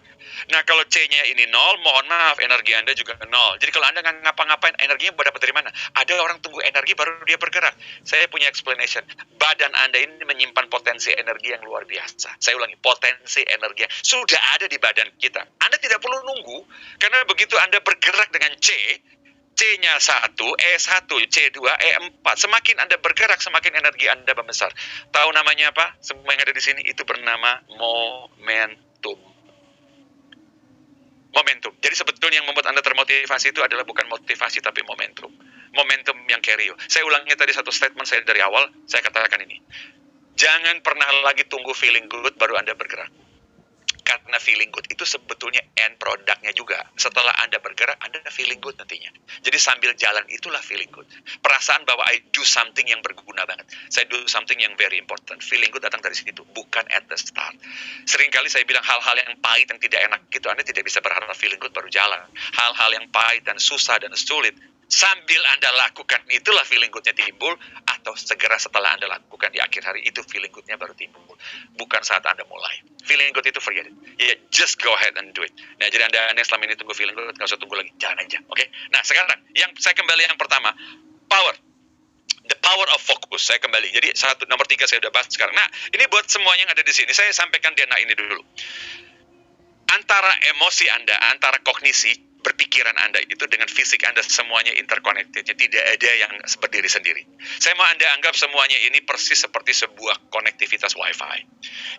[SPEAKER 1] Nah, kalau C-nya ini 0, mohon maaf, energi Anda juga 0. Jadi kalau Anda nggak ngapa-ngapain, energinya dapat dari mana? Ada orang tunggu energi baru dia bergerak. Saya punya explanation. Badan Anda ini menyimpan potensi energi yang luar biasa. Saya ulangi, potensi energi yang sudah ada di badan kita. Anda tidak perlu nunggu, karena begitu Anda bergerak dengan C-nya 1, E1, C2, E4. Semakin Anda bergerak, semakin energi Anda membesar. Tahu namanya apa? Semua yang ada di sini itu bernama momentum. Momentum. Jadi sebetulnya yang membuat Anda termotivasi itu adalah bukan motivasi tapi momentum. Momentum yang carry you. Saya ulangi tadi satu statement saya dari awal, saya katakan ini. Jangan pernah lagi tunggu feeling good baru Anda bergerak. Karena feeling good itu sebetulnya end produknya juga. Setelah Anda bergerak, Anda feeling good nantinya. Jadi sambil jalan itulah feeling good. Perasaan bahwa I do something yang berguna banget. Saya do something yang very important. Feeling good datang dari situ, bukan at the start. Seringkali saya bilang hal-hal yang pahit, yang tidak enak itu Anda tidak bisa berharap feeling good baru jalan. Hal-hal yang pahit dan susah dan sulit, sambil Anda lakukan itulah feeling good-nya timbul, atau segera setelah Anda lakukan di akhir hari itu feeling good-nya baru timbul. Bukan saat Anda mulai. Feeling good itu forget it. Yeah, just go ahead and do it. Nah, jadi Anda yang selama ini tunggu feeling good, nggak usah tunggu lagi. Jalan aja, oke? Nah, sekarang saya kembali yang pertama, power. The power of focus. Saya kembali. Jadi nomor 3 saya udah bahas sekarang. Nah, ini buat semuanya yang ada di sini. Saya sampaikan DNA ini dulu. Antara emosi Anda, antara kognisi, berpikiran Anda itu dengan fisik Anda semuanya interconnected. Jadi tidak ada yang berdiri sendiri. Saya mau Anda anggap semuanya ini persis seperti sebuah konektivitas Wi-Fi.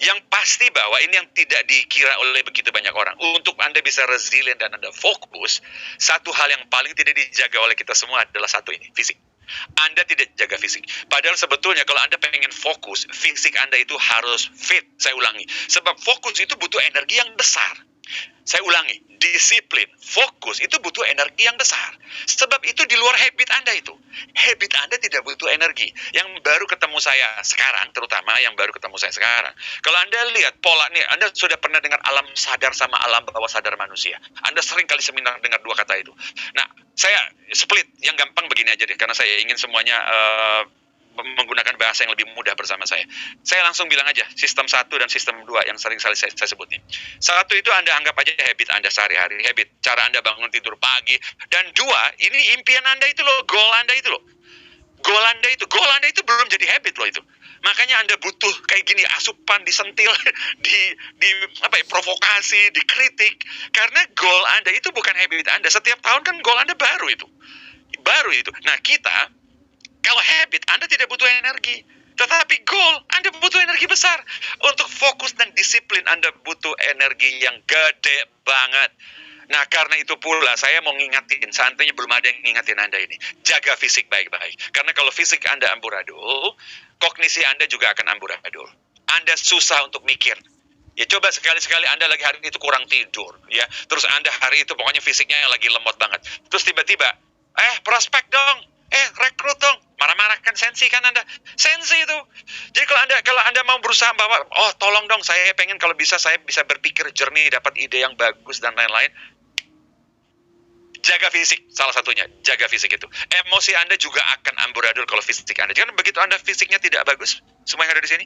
[SPEAKER 1] Yang pasti bahwa ini yang tidak dikira oleh begitu banyak orang. Untuk Anda bisa resilient dan Anda fokus, satu hal yang paling tidak dijaga oleh kita semua adalah satu ini, fisik. Anda tidak jaga fisik. Padahal sebetulnya kalau Anda pengen fokus, fisik Anda itu harus fit. Saya ulangi. Sebab fokus itu butuh energi yang besar. Saya ulangi, disiplin, fokus itu butuh energi yang besar. Sebab itu di luar habit Anda itu. Habit Anda tidak butuh energi. Yang baru ketemu saya sekarang, terutama yang baru ketemu saya sekarang. Kalau Anda lihat pola nih, Anda sudah pernah dengar alam sadar sama alam bawah sadar manusia. Anda sering kali seminar dengar dua kata itu. Nah, saya split, yang gampang begini aja deh, karena saya ingin semuanya menggunakan bahasa yang lebih mudah bersama saya. Saya langsung bilang aja, sistem 1 dan sistem 2 yang sering kali saya sebut nih. 1 itu Anda anggap aja habit Anda sehari-hari, habit, cara Anda bangun tidur pagi. Dan 2, ini impian Anda itu loh, goal Anda itu loh. Goal Anda itu belum jadi habit loh itu. Makanya Anda butuh kayak gini, asupan, disentil, provokasi, dikritik. Karena goal Anda itu bukan habit Anda. Setiap tahun kan goal Anda baru itu. Nah, kalau habit, Anda tidak butuh energi. Tetapi goal, Anda butuh energi besar. Untuk fokus dan disiplin, Anda butuh energi yang gede banget. Nah, karena itu pula saya mau ngingatin, seandainya belum ada yang ngingatin Anda ini. Jaga fisik baik-baik. Karena kalau fisik Anda amburadul, kognisi Anda juga akan amburadul. Anda susah untuk mikir. Ya coba sekali-sekali Anda lagi hari itu kurang tidur. Ya, terus Anda hari itu pokoknya fisiknya yang lagi lemot banget. Terus tiba-tiba, prospek dong. Rekrut dong. Marah-marah kan, sensi kan Anda. Sensi itu. Jadi kalau Anda mau berusaha bahwa, tolong dong, saya pengen kalau bisa saya bisa berpikir jernih, dapat ide yang bagus dan lain-lain. Jaga fisik, salah satunya. Jaga fisik itu. Emosi Anda juga akan amburadul kalau fisik Anda. Jangan begitu Anda fisiknya tidak bagus, semua yang ada di sini,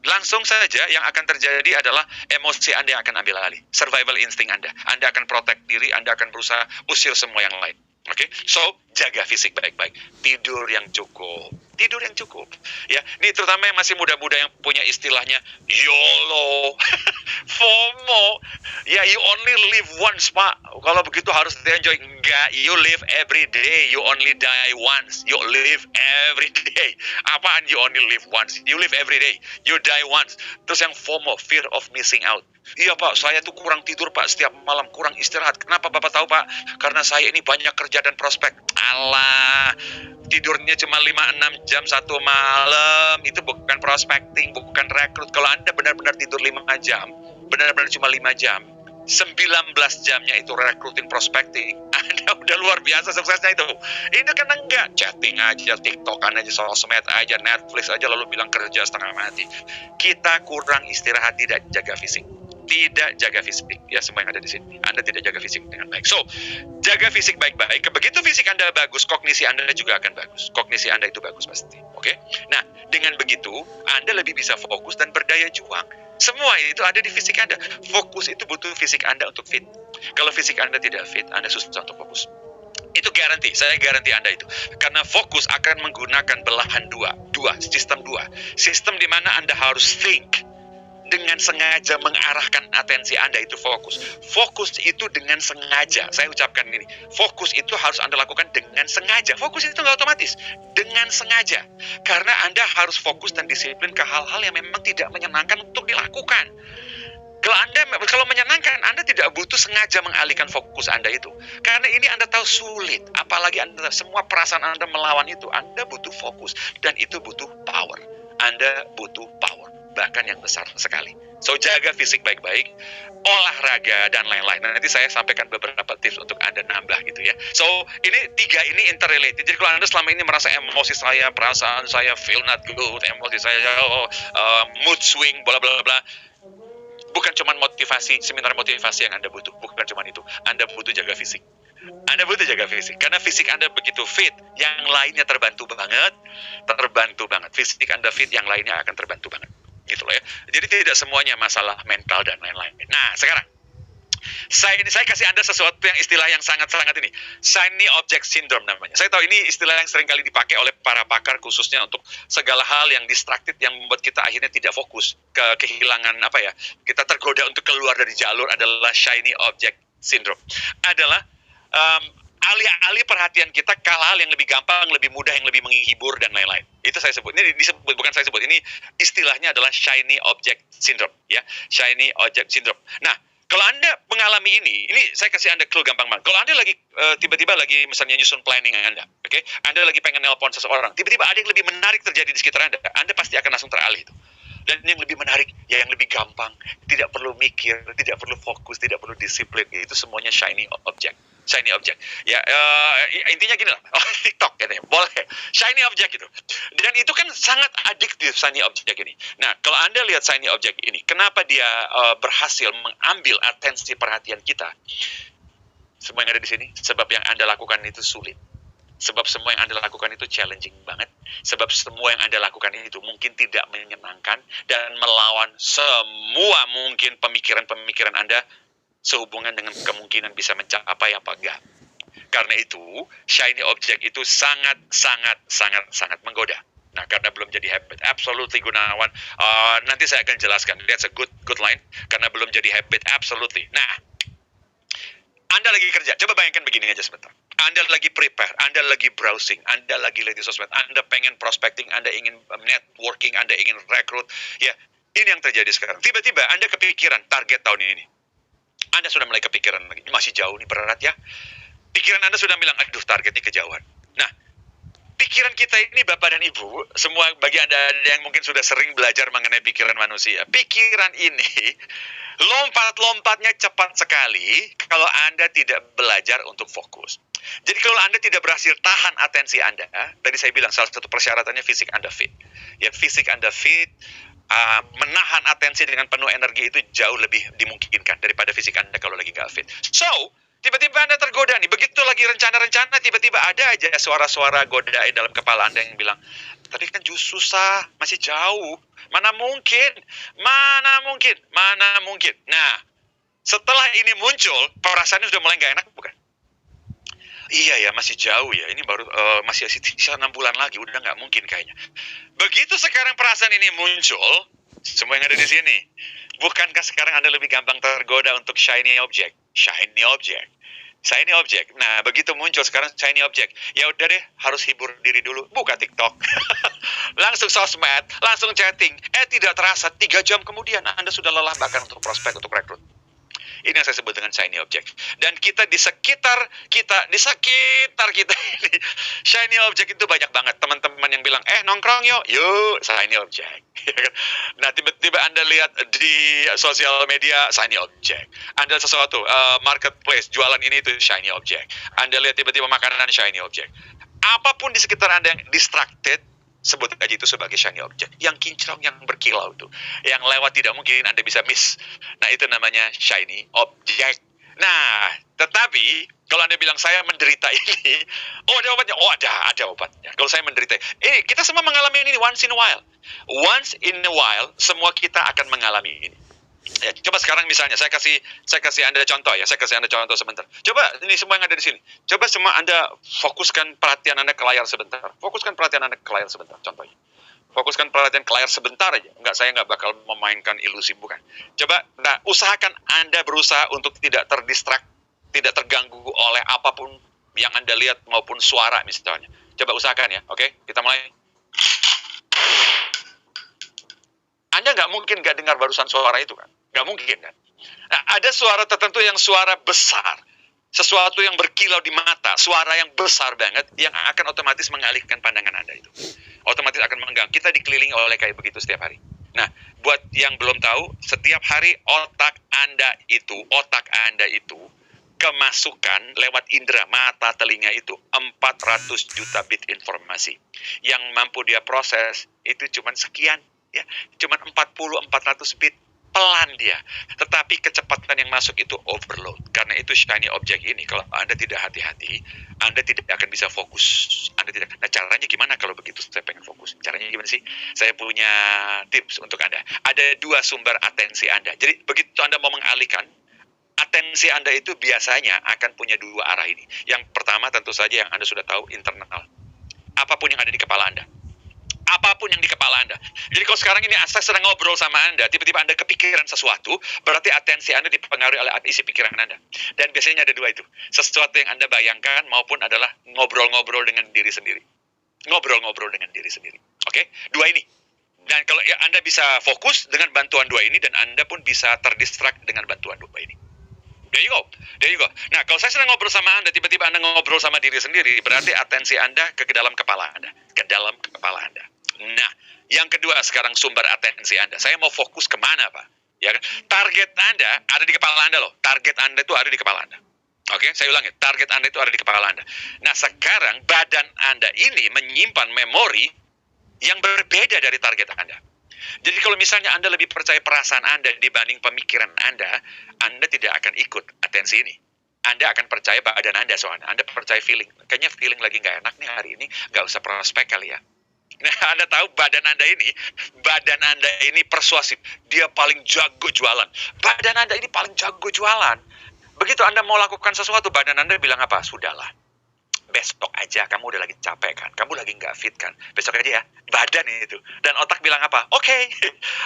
[SPEAKER 1] langsung saja yang akan terjadi adalah emosi Anda yang akan ambil alih. Survival instinct Anda. Anda akan protect diri, Anda akan berusaha usir semua yang lain. Oke, so jaga fisik baik-baik, tidur yang cukup, ya. Ini terutama yang masih muda-muda yang punya istilahnya YOLO, FOMO, ya you only live once Pak. Kalau begitu harus di-enjoy. Enggak, you live every day, you only die once. You live every day. Apaan you only live once? You live every day, you die once. Terus yang FOMO, fear of missing out. Iya Pak, saya tuh kurang tidur Pak, setiap malam kurang istirahat. Kenapa Bapak tahu Pak? Karena saya ini banyak kerja dan prospek. Alah, tidurnya cuma 5-6 jam satu malam, itu bukan prospecting, bukan rekrut. Kalau Anda benar-benar tidur 5 jam, benar-benar cuma 5 jam, 19 jamnya itu recruiting prospecting, Anda udah luar biasa suksesnya itu. Ini kan enggak, chatting aja, TikTokan aja, sosmed aja, Netflix aja, lalu bilang kerja setengah mati. Kita kurang istirahat, tidak jaga fisik. Tidak jaga fisik, ya semua yang ada di sini. Anda tidak jaga fisik dengan baik. So, jaga fisik baik-baik. Begitu fisik Anda bagus, kognisi Anda juga akan bagus. Kognisi Anda itu bagus pasti. Oke? Nah, dengan begitu, Anda lebih bisa fokus dan berdaya juang. Semua itu ada di fisik Anda. Fokus itu butuh fisik Anda untuk fit. Kalau fisik Anda tidak fit, Anda susah untuk fokus. Itu garanti, saya garanti Anda itu. Karena fokus akan menggunakan belahan sistem dua. Sistem di mana Anda harus think. Dengan sengaja mengarahkan atensi Anda, itu fokus. Fokus itu dengan sengaja. Saya ucapkan ini. Fokus itu harus Anda lakukan dengan sengaja. Fokus itu nggak otomatis. Dengan sengaja. Karena Anda harus fokus dan disiplin ke hal-hal yang memang tidak menyenangkan untuk dilakukan. Kalau menyenangkan, Anda tidak butuh sengaja mengalihkan fokus Anda itu. Karena ini Anda tahu sulit. Apalagi semua perasaan Anda melawan itu. Anda butuh fokus. Dan itu butuh power. Anda butuh power. Bahkan yang besar sekali. So, jaga fisik baik-baik, olahraga, dan lain-lain. Nanti saya sampaikan beberapa tips untuk Anda nambah gitu ya. So, ini 3 ini interrelated. Jadi kalau Anda selama ini merasa emosi saya, perasaan saya feel not good, emosi saya mood swing, bla bla bla, bukan cuma motivasi, seminar motivasi yang Anda butuh. Bukan cuma itu. Anda butuh jaga fisik. Anda butuh jaga fisik. Karena fisik Anda begitu fit, yang lainnya terbantu banget. Terbantu banget. Fisik Anda fit, yang lainnya akan terbantu banget. Gitu loh ya. Jadi tidak semuanya masalah mental dan lain-lain. Nah, sekarang. Saya kasih Anda sesuatu yang istilah yang sangat-sangat ini. Shiny object syndrome namanya. Saya tahu ini istilah yang sering kali dipakai oleh para pakar khususnya untuk segala hal yang distracted yang membuat kita akhirnya tidak fokus. Kehilangan apa ya? Kita tergoda untuk keluar dari jalur adalah shiny object syndrome. Adalah alih-alih perhatian kita ke hal yang lebih gampang, lebih mudah, yang lebih menghibur dan lain-lain. Itu saya sebut. Ini disebut, bukan saya sebut. Ini istilahnya adalah shiny object syndrome, ya. Shiny object syndrome. Nah, kalau Anda mengalami ini saya kasih Anda clue gampang banget. Kalau Anda lagi tiba-tiba lagi misalnya nyusun planning Anda, oke? Anda lagi pengen nelpon seseorang, tiba-tiba ada yang lebih menarik terjadi di sekitar Anda pasti akan langsung teralih itu. Dan yang lebih menarik, ya yang lebih gampang, tidak perlu mikir, tidak perlu fokus, tidak perlu disiplin, itu semuanya shiny object. Shiny object. Ya, intinya gini lah. Oh, TikTok katanya. Boleh. Shiny object itu. Dan itu kan sangat adiktif shiny object ini. Nah, kalau Anda lihat shiny object ini, kenapa dia berhasil mengambil atensi perhatian kita? Semua yang ada di sini, sebab yang Anda lakukan itu sulit. Sebab semua yang Anda lakukan itu challenging banget. Sebab semua yang Anda lakukan itu mungkin tidak menyenangkan dan melawan semua mungkin pemikiran-pemikiran Anda sehubungan dengan kemungkinan bisa mencapai apa enggak. Karena itu, shiny object itu sangat menggoda. Nah, karena belum jadi habit. Absolutely, Gunawan. Nanti saya akan jelaskan. That's a good line. Karena belum jadi habit. Absolutely. Nah, Anda lagi kerja. Coba bayangkan begini aja sebentar. Anda lagi prepare. Anda lagi browsing. Anda lagi lihat di sosmed. Anda pengen prospecting. Anda ingin networking. Anda ingin rekrut. Ya, ini yang terjadi sekarang. Tiba-tiba Anda kepikiran target tahun ini. Anda sudah mulai kepikiran lagi, masih jauh nih, berat ya. Pikiran Anda sudah bilang, aduh targetnya kejauhan. Nah, pikiran kita ini Bapak dan Ibu, semua bagi Anda yang mungkin sudah sering belajar mengenai pikiran manusia, pikiran ini lompat-lompatnya cepat sekali kalau Anda tidak belajar untuk fokus. Jadi kalau Anda tidak berhasil tahan atensi Anda, tadi saya bilang salah satu persyaratannya fisik Anda fit. Ya, fisik Anda fit, menahan atensi dengan penuh energi itu jauh lebih dimungkinkan daripada fisik Anda kalau lagi nggak fit. So, tiba-tiba Anda tergoda nih. Begitu lagi rencana-rencana, tiba-tiba ada aja suara-suara godain dalam kepala Anda yang bilang, tapi kan justru susah, masih jauh. Mana mungkin. Nah, setelah ini muncul, perasaannya sudah mulai nggak enak, bukan? Iya ya, masih jauh ya. Ini baru masih sisa 6 bulan lagi, udah nggak mungkin kayaknya. Begitu sekarang perasaan ini muncul, semua yang ada di sini, bukankah sekarang Anda lebih gampang tergoda untuk shiny object? Shiny object. Shiny object. Nah, begitu muncul sekarang shiny object. Ya udah deh, harus hibur diri dulu. Buka TikTok. Langsung sosmed, langsung chatting. Tidak terasa 3 jam kemudian Anda sudah lelah bahkan untuk prospek, untuk rekrut. Ini yang saya sebut dengan shiny object. Dan kita di sekitar kita ini, shiny object itu banyak banget. Teman-teman yang bilang, nongkrong yuk, shiny object. Nah, tiba-tiba Anda lihat di sosial media, shiny object. Anda sesuatu, marketplace, jualan ini itu shiny object. Anda lihat tiba-tiba makanan shiny object. Apapun di sekitar Anda yang distracted, sebut aja itu sebagai shiny object. Yang kinclong, yang berkilau itu. Yang lewat tidak mungkin Anda bisa miss. Nah, itu namanya shiny object. Nah, tetapi kalau Anda bilang saya menderita ini, ada obatnya? Ada obatnya. Kalau saya menderita, kita semua mengalami ini once in a while. Once in a while, semua kita akan mengalami ini. Ya, coba sekarang misalnya saya kasih Anda contoh ya. Saya kasih Anda contoh sebentar. Coba ini semua yang ada di sini. Coba semua Anda fokuskan perhatian Anda ke layar sebentar. Fokuskan perhatian Anda ke layar sebentar contohnya. Fokuskan perhatian ke layar sebentar aja. Saya nggak bakal memainkan ilusi, bukan. Coba, usahakan Anda berusaha untuk tidak terdistrak, tidak terganggu oleh apapun yang Anda lihat maupun suara misalnya. Coba usahakan ya, oke? Kita mulai. Anda nggak mungkin nggak dengar barusan suara itu kan? Nggak mungkin kan? Nah, ada suara tertentu yang suara besar, sesuatu yang berkilau di mata, suara yang besar banget, yang akan otomatis mengalihkan pandangan Anda itu. Otomatis akan mengganggu. Kita dikelilingi oleh kayak begitu setiap hari. Nah, buat yang belum tahu, setiap hari otak Anda itu kemasukan lewat indera, mata, telinga itu 400 juta bit informasi. Yang mampu dia proses itu cuma sekian, ya, cuma 400 bit. Pelan dia, tetapi kecepatan yang masuk itu overload. Karena itu shiny object ini, kalau Anda tidak hati-hati, Anda tidak akan bisa fokus. Anda tidak. Nah, caranya gimana kalau begitu saya pengen fokus? Caranya gimana sih? Saya punya tips untuk Anda. Ada 2 sumber atensi Anda. Jadi begitu Anda mau mengalihkan, atensi Anda itu biasanya akan punya 2 arah ini. Yang pertama tentu saja yang Anda sudah tahu, internal. Apapun yang ada di kepala Anda. Apapun yang di kepala Anda. Jadi kalau sekarang ini saya sedang ngobrol sama Anda, tiba-tiba Anda kepikiran sesuatu, berarti atensi Anda dipengaruhi oleh isi pikiran Anda. Dan biasanya ada 2 itu. Sesuatu yang Anda bayangkan maupun adalah ngobrol-ngobrol dengan diri sendiri. Ngobrol-ngobrol dengan diri sendiri. Oke? 2 ini. Dan kalau ya Anda bisa fokus dengan bantuan 2 ini, dan Anda pun bisa terdistract dengan bantuan 2 ini. There you go. There you go. Nah, kalau saya sedang ngobrol sama Anda, tiba-tiba Anda ngobrol sama diri sendiri, berarti atensi Anda ke dalam kepala Anda. Ke dalam kepala Anda. Nah, yang kedua sekarang sumber atensi Anda. Saya mau fokus kemana, Pak? Ya kan? Target Anda ada di kepala Anda loh. Target Anda itu ada di kepala Anda. Oke, saya ulangi. Target Anda itu ada di kepala Anda. Nah, sekarang badan Anda ini menyimpan memori yang berbeda dari target Anda. Jadi kalau misalnya Anda lebih percaya perasaan Anda dibanding pemikiran Anda tidak akan ikut atensi ini. Anda akan percaya badan Anda soalnya. Anda percaya feeling. Kayaknya feeling lagi nggak enak nih hari ini, nggak usah prospek kali ya. Nah, Anda tahu badan Anda ini persuasif. Dia paling jago jualan. Badan Anda ini paling jago jualan. Begitu Anda mau lakukan sesuatu, badan Anda bilang apa? Sudahlah. Besok aja, kamu udah lagi capek kan, kamu lagi nggak fit kan, besok aja ya, badan itu. Dan otak bilang apa? Oke.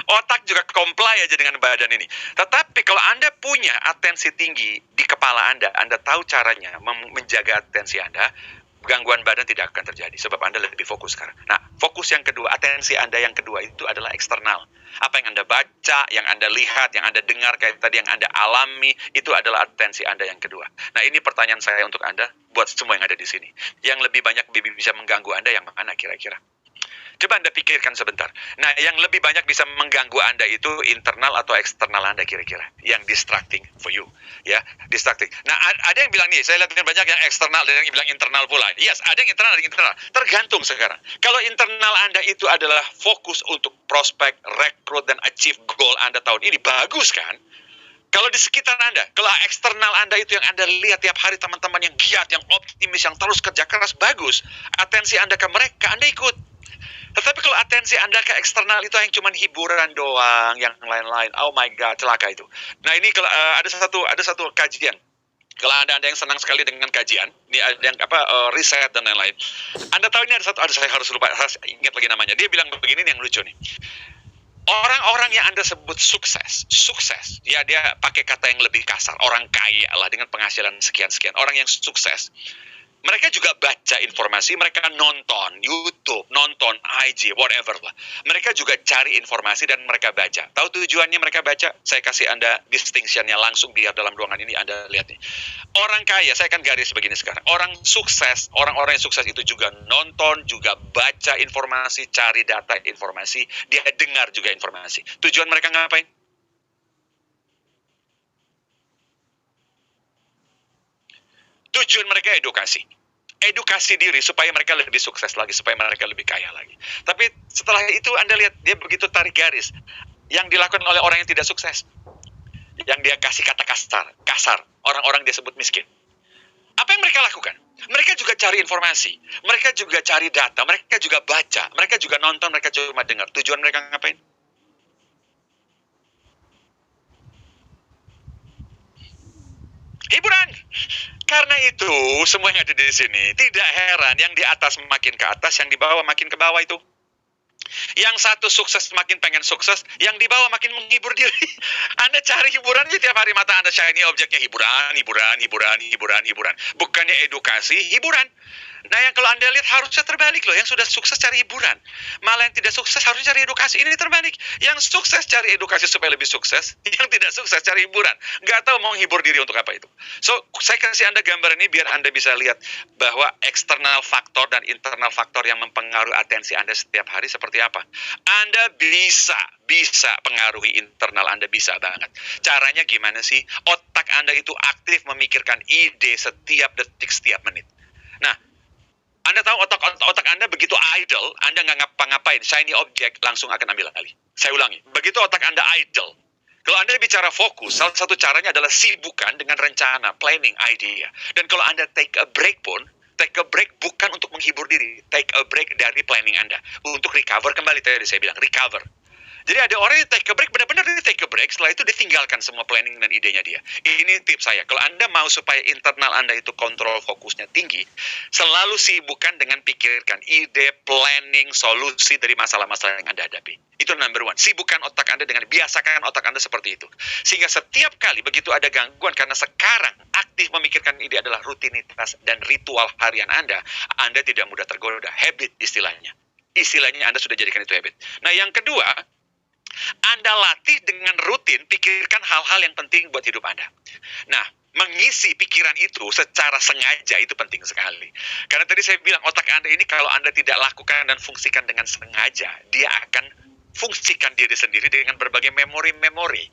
[SPEAKER 1] Otak juga comply aja dengan badan ini. Tetapi kalau Anda punya atensi tinggi di kepala Anda tahu caranya menjaga atensi Anda, gangguan badan tidak akan terjadi, sebab Anda lebih fokus sekarang. Nah, fokus yang kedua, atensi Anda yang kedua itu adalah eksternal. Apa yang Anda baca, yang Anda lihat, yang Anda dengar, kayak tadi yang Anda alami, itu adalah atensi Anda yang kedua. Nah, ini pertanyaan saya untuk Anda, buat semua yang ada di sini. Yang lebih banyak bisa mengganggu Anda yang mana kira-kira? Coba Anda pikirkan sebentar. Nah, yang lebih banyak bisa mengganggu Anda itu internal atau eksternal Anda kira-kira? Yang distracting for you. Ya, distracting. Nah, ada yang bilang nih, saya lihat banyak yang eksternal dan yang bilang internal pula. Yes, ada yang internal, ada yang internal. Tergantung sekarang. Kalau internal Anda itu adalah fokus untuk prospek, rekrut, dan achieve goal Anda tahun ini, bagus kan? Kalau di sekitar Anda, kalau eksternal Anda itu yang Anda lihat tiap hari teman-teman yang giat, yang optimis, yang terus kerja keras, bagus. Atensi Anda ke mereka, Anda ikut. Tetapi kalau atensi Anda ke eksternal itu yang cuma hiburan doang, yang lain-lain, oh my God, celaka itu. Nah, ini kalau ada satu kajian. Kalau ada yang senang sekali dengan kajian, ini ada yang riset dan lain-lain. Anda tahu ini saya harus lupa, harus ingat lagi namanya. Dia bilang begini nih yang lucu nih. Orang-orang yang Anda sebut sukses, ya dia pakai kata yang lebih kasar, orang kaya lah dengan penghasilan sekian-sekian, orang yang sukses. Mereka juga baca informasi, mereka nonton YouTube, nonton IG, whatever lah. Mereka juga cari informasi dan mereka baca. Tahu tujuannya mereka baca? Saya kasih Anda distinction-nya langsung biar dalam ruangan ini Anda lihat nih. Orang kaya, saya akan garis begini sekarang. Orang sukses, orang-orang yang sukses itu juga nonton, juga baca informasi, cari data informasi, dia dengar juga informasi. Tujuan mereka ngapain? Tujuan mereka edukasi diri supaya mereka lebih sukses lagi, supaya mereka lebih kaya lagi. Tapi setelah itu Anda lihat dia begitu tarik garis yang dilakukan oleh orang yang tidak sukses, yang dia kasih kata kasar, orang-orang dia sebut miskin. Apa yang mereka lakukan? Mereka juga cari informasi, mereka juga cari data, mereka juga baca, mereka juga nonton, mereka cuma dengar. Tujuan mereka ngapain? Hiburan. Karena itu, semua yang ada di sini, tidak heran yang di atas makin ke atas, yang di bawah makin ke bawah itu. Yang satu sukses makin pengen sukses, yang di bawah makin menghibur diri. Anda cari hiburannya tiap hari, mata Anda shiny objeknya hiburan. Bukannya edukasi, hiburan. Nah, yang kalau Anda lihat harusnya terbalik loh. Yang sudah sukses cari hiburan. Malah yang tidak sukses harusnya cari edukasi. Ini terbalik. Yang sukses cari edukasi supaya lebih sukses. Yang tidak sukses cari hiburan. Nggak tahu mau hibur diri untuk apa itu. So, saya kasih Anda gambar ini biar Anda bisa lihat bahwa eksternal faktor dan internal faktor yang mempengaruhi atensi Anda setiap hari seperti apa. Anda bisa pengaruhi internal Anda, bisa banget. Caranya gimana sih? Otak Anda itu aktif memikirkan ide setiap detik, setiap menit. Nah, Anda tahu otak Anda begitu idle, Anda nggak ngapa-ngapain, shiny object langsung akan ambil alih. Saya ulangi, begitu otak Anda idle, kalau Anda bicara fokus, salah satu caranya adalah sibukkan dengan rencana, planning, idea. Dan kalau Anda take a break pun, take a break bukan untuk menghibur diri, take a break dari planning Anda. Untuk recover kembali, tadi saya bilang, recover. Jadi ada orang yang take a break, benar-benar dia take a break, setelah itu ditinggalkan semua planning dan idenya dia. Ini tips saya, kalau Anda mau supaya internal Anda itu kontrol fokusnya tinggi, selalu sibukkan dengan pikirkan ide, planning, solusi dari masalah-masalah yang Anda hadapi. Itu number one, sibukkan otak Anda dengan, biasakan otak Anda seperti itu. Sehingga setiap kali begitu ada gangguan, karena sekarang aktif memikirkan ide adalah rutinitas dan ritual harian Anda tidak mudah tergoda, habit istilahnya. Istilahnya Anda sudah jadikan itu habit. Nah, yang kedua, Anda latih dengan rutin pikirkan hal-hal yang penting buat hidup Anda. Nah, mengisi pikiran itu secara sengaja itu penting sekali. Karena tadi saya bilang otak Anda ini kalau Anda tidak lakukan dan fungsikan dengan sengaja, dia akan fungsikan diri sendiri dengan berbagai memori-memori.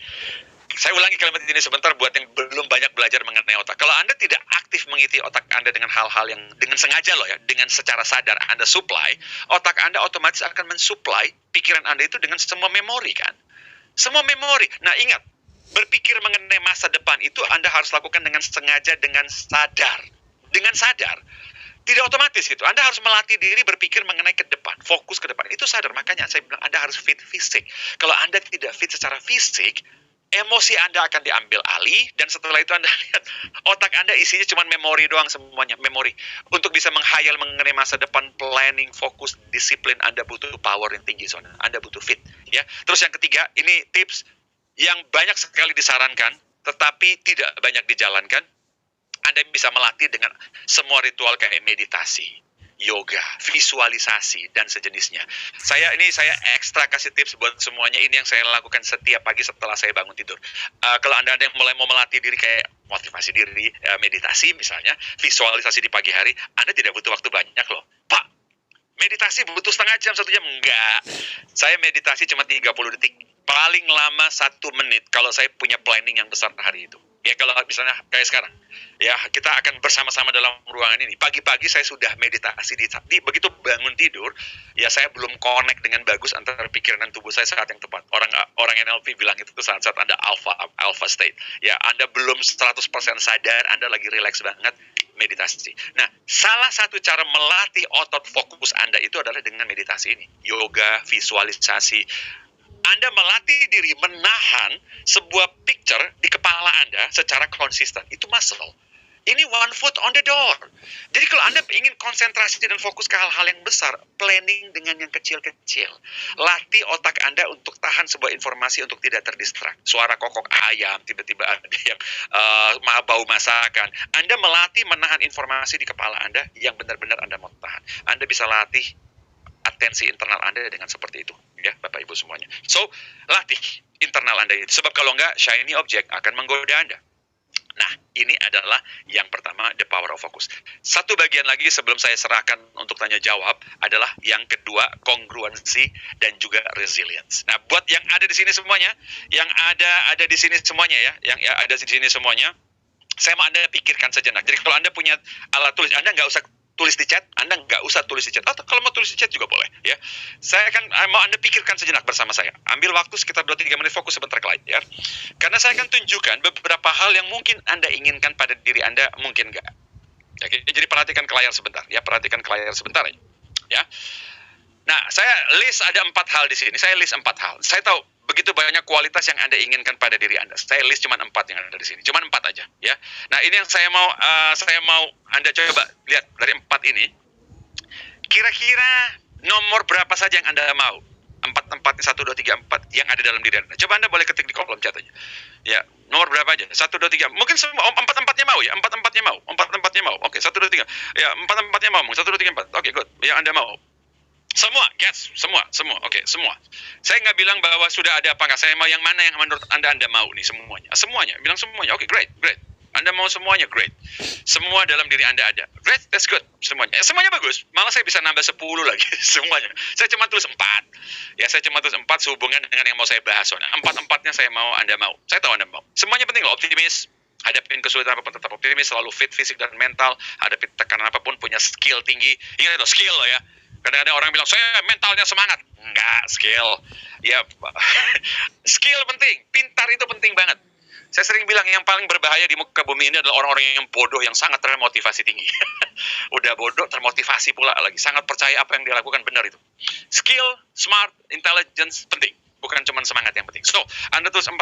[SPEAKER 1] Saya ulangi kalimat ini sebentar buat yang belum banyak belajar mengenai otak. Kalau Anda tidak aktif mengisi otak Anda dengan hal-hal yang dengan sengaja loh ya, dengan secara sadar Anda supply, otak Anda otomatis akan mensuplai pikiran Anda itu dengan semua memori kan. Semua memori. Nah, ingat, berpikir mengenai masa depan itu Anda harus lakukan dengan sengaja, dengan sadar. Dengan sadar. Tidak otomatis gitu. Anda harus melatih diri berpikir mengenai ke depan, fokus ke depan. Itu sadar. Makanya saya bilang Anda harus fit fisik. Kalau Anda tidak fit secara fisik, emosi Anda akan diambil alih, dan setelah itu Anda lihat otak Anda isinya cuma memori doang semuanya, memori. Untuk bisa menghayal mengenai masa depan, planning, fokus, disiplin, Anda butuh power yang tinggi soalnya. Anda butuh fit, ya. Terus yang ketiga, ini tips yang banyak sekali disarankan, tetapi tidak banyak dijalankan. Anda bisa melatih dengan semua ritual kayak meditasi, yoga, visualisasi, dan sejenisnya. Saya ekstra kasih tips buat semuanya. Ini yang saya lakukan setiap pagi setelah saya bangun tidur. Kalau Anda ada yang mulai mau melatih diri kayak motivasi diri, meditasi misalnya, visualisasi di pagi hari, Anda tidak butuh waktu banyak loh. Pak, meditasi butuh setengah jam, 1 jam? Enggak. Saya meditasi cuma 30 detik. Paling lama 1 menit kalau saya punya planning yang besar hari itu. Ya kalau misalnya kayak sekarang, ya kita akan bersama-sama dalam ruangan ini. Pagi-pagi saya sudah meditasi di begitu bangun tidur, ya saya belum connect dengan bagus antara pikiran dan tubuh saya saat yang tepat. Orang NLP bilang itu saat-saat Anda alpha state. Ya Anda belum 100% sadar, Anda lagi relax banget, meditasi. Nah, salah satu cara melatih otot fokus Anda itu adalah dengan meditasi ini. Yoga, visualisasi. Anda melatih diri menahan sebuah picture di kepala Anda secara konsisten. Itu muscle. Ini one foot on the door. Jadi kalau Anda ingin konsentrasi dan fokus ke hal-hal yang besar, planning dengan yang kecil-kecil. Latih otak Anda untuk tahan sebuah informasi untuk tidak terdistrak. Suara kokok ayam, tiba-tiba ada yang bau masakan. Anda melatih menahan informasi di kepala Anda yang benar-benar Anda mau tahan. Anda bisa latih atensi internal Anda dengan seperti itu, ya Bapak Ibu semuanya. So, latih internal Anda itu. Sebab kalau enggak, shiny object akan menggoda Anda. Nah, ini adalah yang pertama, the power of focus. Satu bagian lagi sebelum saya serahkan untuk tanya jawab adalah yang kedua, kongruensi dan juga resilience. Nah, buat yang ada di sini semuanya, yang ada di sini semuanya ya, yang ada di sini semuanya, saya mau Anda pikirkan sejenak. Jadi kalau Anda punya alat tulis, Anda nggak usah tulis di chat, Anda nggak usah tulis di chat. Atau kalau mau tulis di chat juga boleh, ya. Saya akan mau Anda pikirkan sejenak bersama saya. Ambil waktu sekitar 2-3 menit, fokus sebentar ke layar. Karena saya akan tunjukkan beberapa hal yang mungkin Anda inginkan pada diri Anda, mungkin nggak. Oke, jadi perhatikan ke layar sebentar, ya. Perhatikan ke layar sebentar, ya. Nah, saya list ada 4 hal di sini. Saya list 4 hal. Saya tahu begitu banyak kualitas yang Anda inginkan pada diri Anda. Saya list cuma 4 yang ada di sini. Cuma 4 aja, ya. Nah, ini yang saya mau Anda coba lihat dari 4 ini. Kira-kira nomor berapa saja yang Anda mau? 4, 1, 2, 3, 4 yang ada dalam diri Anda. Coba Anda boleh ketik di kolom chat aja. Ya, Nomor berapa aja? 1, 2, 3. Mungkin semua empat-empatnya mau ya? Empat-empatnya mau. Empat-empatnya mau. Oke, 1, 2, 3. Ya, empat-empatnya mau. 1, 2, 3, 4. Oke, good. Yang Anda mau. Semua, yes, semua. Oke, semua. Saya nggak bilang bahwa sudah ada apa nggak. Saya mau yang mana yang menurut Anda mau nih semuanya. Semuanya, bilang semuanya. Oke, great. Anda mau semuanya, great. Semua dalam diri Anda ada. Great, that's good. Semuanya. Semuanya bagus. Malah saya bisa nambah 10 lagi. Semuanya. Saya cuma tulis 4. Ya, saya cuma tulis 4 sehubungan dengan yang mau saya bahas. Soalnya 4-4-nya saya mau, Anda mau. Saya tahu Anda mau. Semuanya penting loh, optimis. Hadapin kesulitan apapun tetap optimis, selalu fit fisik dan mental. Hadapi tekanan apapun, punya skill tinggi. Ingat itu, skill loh ya. Kadang-kadang orang bilang, saya mentalnya semangat. Enggak, skill. Ya, skill penting. Pintar itu penting banget. Saya sering bilang yang paling berbahaya di muka bumi ini adalah orang-orang yang bodoh, yang sangat termotivasi tinggi. Udah bodoh, termotivasi pula lagi. Sangat percaya apa yang dia lakukan benar itu. Skill, smart, intelligence, penting. Bukan cuma semangat yang penting. So, Anda tulis 4.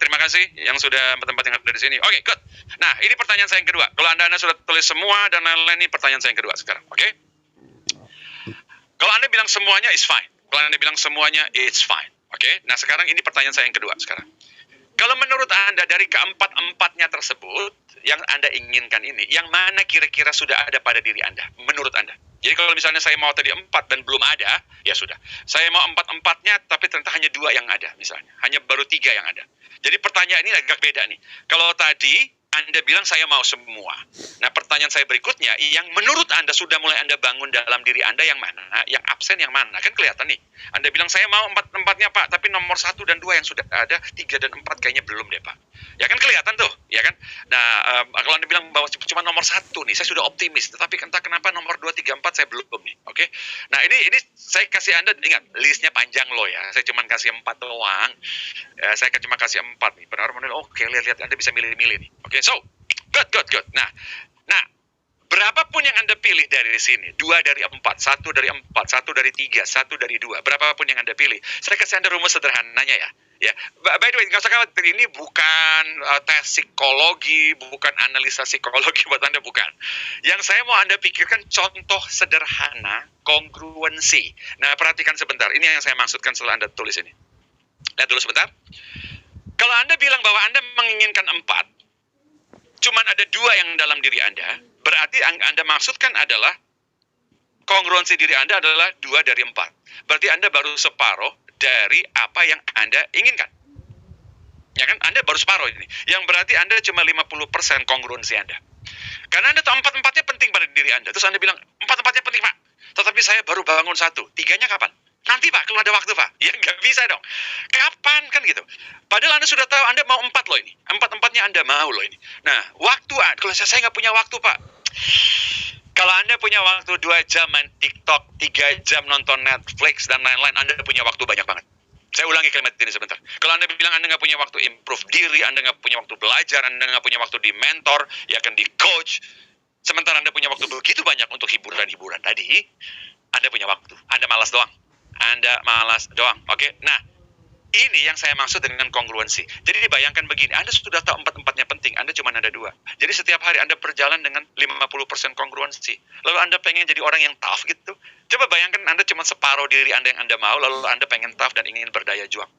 [SPEAKER 1] Terima kasih yang sudah 4 yang ada di sini. Oke, good. Nah, ini pertanyaan saya yang kedua. Kalau Anda sudah tulis semua dan lain-lain, ini pertanyaan saya yang kedua sekarang. Oke? Kalau Anda bilang semuanya, is fine. Kalau Anda bilang semuanya, it's fine. Oke? Nah, sekarang ini pertanyaan saya yang kedua sekarang. Kalau menurut Anda dari keempat-empatnya tersebut, yang Anda inginkan ini, yang mana kira-kira sudah ada pada diri Anda, menurut Anda? Jadi kalau misalnya saya mau tadi 4 dan belum ada, ya sudah. Saya mau 4-4-nya, tapi ternyata hanya 2 yang ada, misalnya. Hanya baru 3 yang ada. Jadi pertanyaan ini agak beda nih. Kalau tadi Anda bilang saya mau semua. Nah, pertanyaan saya berikutnya, yang menurut Anda sudah mulai Anda bangun dalam diri Anda yang mana? Yang absen yang mana? Kan kelihatan nih. Anda bilang saya mau 4-4-nya Pak, tapi nomor 1 dan 2 yang sudah ada, 3 dan 4 kayaknya belum deh Pak. Ya kan kelihatan tuh, ya kan? Nah, kalau Anda bilang bahwa cuma nomor 1 nih, saya sudah optimis. Tetapi entah kenapa nomor 2, 3, 4 saya belum nih. Oke? Nah, ini saya kasih Anda, ingat, listnya panjang loh ya. Saya cuma kasih 4 doang. Saya cuma kasih 4 nih. Benar-benar, oke, lihat-lihat. Anda bisa milih-milih nih. Oke, so, good. Nah, berapapun yang Anda pilih dari sini, 2 dari 4, 1 dari 4, 1 dari 3, 1 dari 2, berapapun yang Anda pilih, saya kasih Anda rumus sederhananya ya. Ya, by the way, nggak usah khawatir, ini bukan tes psikologi, bukan analisa psikologi buat Anda, bukan. Yang saya mau Anda pikirkan contoh sederhana kongruensi. Nah, perhatikan sebentar, ini yang saya maksudkan setelah Anda tulis ini. Lihat dulu sebentar. Kalau Anda bilang bahwa Anda menginginkan 4, cuman ada 2 yang dalam diri Anda, berarti Anda maksudkan adalah kongruensi diri Anda adalah 2 dari 4. Berarti Anda baru separuh dari apa yang Anda inginkan. Ya kan? Anda baru separuh ini. Yang berarti Anda cuma 50% kongruensi Anda. Karena Anda tahu 4-4-nya penting pada diri Anda. Terus Anda bilang, 4-4-nya penting Pak. Tetapi saya baru bangun 1. 3-nya kapan? Nanti Pak, kalau ada waktu Pak. Ya nggak bisa dong. Kapan kan gitu. Padahal Anda sudah tahu Anda mau 4 loh ini. 4-4-nya Anda mau loh ini. Nah, waktu, kalau saya nggak punya waktu Pak. Kalau Anda punya waktu 2 jam main TikTok, 3 jam nonton Netflix, dan lain-lain, Anda punya waktu banyak banget. Saya ulangi kalimat ini sebentar. Kalau Anda bilang Anda nggak punya waktu improve diri, Anda nggak punya waktu belajar, Anda nggak punya waktu di mentor, ya kan di coach, sementara Anda punya waktu begitu banyak untuk hiburan-hiburan tadi, Anda punya waktu. Anda malas doang. Oke? Nah, ini yang saya maksud dengan kongruensi. Jadi dibayangkan begini, Anda sudah tahu 4-4-nya penting, Anda cuma ada 2. Jadi setiap hari Anda berjalan dengan 50% kongruensi. Lalu Anda pengen jadi orang yang tough gitu. Coba bayangkan Anda cuma separuh diri Anda yang Anda mau, lalu Anda pengen tough dan ingin berdaya juang.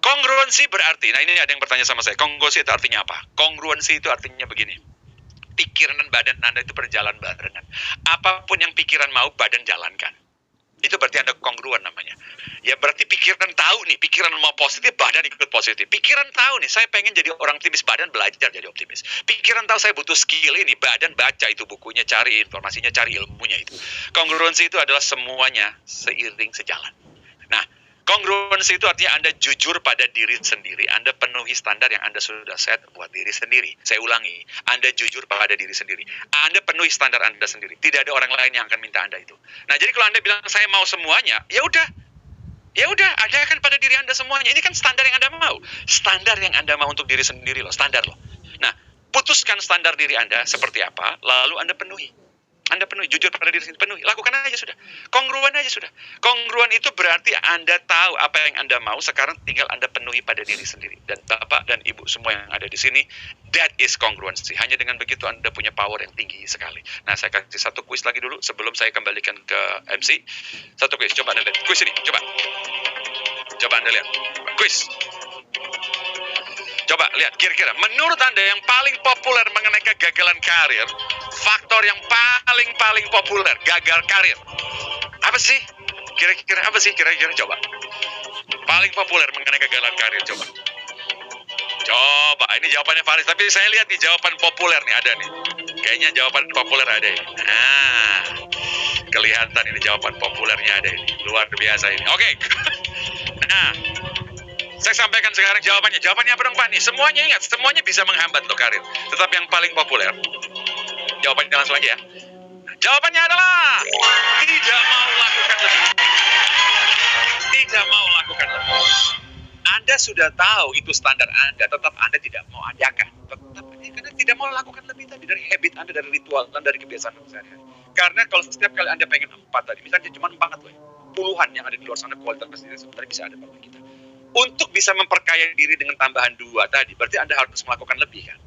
[SPEAKER 1] Kongruensi berarti, nah ini ada yang bertanya sama saya, kongruensi itu artinya apa? Kongruensi itu artinya begini, pikiran dan badan Anda itu berjalan barengan. Apapun yang pikiran mau, badan jalankan. Itu berarti Anda kongruen namanya. Ya berarti pikiran tahu nih, pikiran mau positif, badan ikut positif. Pikiran tahu nih, saya pengen jadi orang optimis, badan belajar jadi optimis. Pikiran tahu saya butuh skill ini, badan baca itu bukunya, cari informasinya, cari ilmunya itu. Kongruensi itu adalah semuanya seiring sejalan. Nah, kongruensi itu artinya Anda jujur pada diri sendiri. Anda penuhi standar yang Anda sudah set buat diri sendiri. Saya ulangi, Anda jujur pada diri sendiri. Anda penuhi standar Anda sendiri. Tidak ada orang lain yang akan minta Anda itu. Nah, jadi kalau Anda bilang saya mau semuanya, ya udah, ada kan pada diri Anda semuanya. Ini kan standar yang Anda mau. Standar yang Anda mau untuk diri sendiri loh, standar loh. Nah, putuskan standar diri Anda seperti apa, lalu Anda penuhi. Anda penuhi, jujur pada diri sendiri, penuhi. Lakukan aja sudah. Kongruen aja sudah. Kongruen itu berarti Anda tahu apa yang Anda mau, sekarang tinggal Anda penuhi pada diri sendiri. Dan Bapak dan Ibu semua yang ada di sini, that is kongruensi. Hanya dengan begitu Anda punya power yang tinggi sekali. Nah, saya kasih satu kuis lagi dulu sebelum saya kembalikan ke MC. Satu kuis, coba Anda lihat. Kuis ini, coba. Coba Anda lihat. Kuis. Coba lihat, kira-kira menurut Anda yang paling populer mengenai kegagalan karir, faktor yang paling populer gagal karir, apa sih? Kira-kira apa sih? Kira-kira coba. Paling populer mengenai kegagalan karir, coba. Coba, ini jawabannya Faris. Tapi saya lihat nih jawaban populer nih ada nih. Kayaknya jawaban populer ada ini. Nah, kelihatan ini jawaban populernya ada ini. Luar biasa ini. Oke. Nah, saya sampaikan sekarang jawabannya. Jawabannya apa dong Pak nih? Semuanya ingat, semuanya bisa menghambat untuk karir. Tetapi yang paling populer, jawabannya langsung aja ya. Jawabannya adalah tidak mau lakukan lebih. Tidak mau lakukan lebih. Anda sudah tahu itu standar Anda, tetap Anda tidak mau adakan. Tetap karena tidak mau lakukan lebih tadi dari habit Anda, dari ritual dan dari kebiasaan sehari-hari. Karena kalau setiap kali Anda pengen 4 tadi, misalnya cuma 4 loh, puluhan yang ada di luar sana kualitas sendiri sebenarnya bisa ada pada kita. Untuk bisa memperkaya diri dengan tambahan 2 tadi, berarti Anda harus melakukan lebih kan?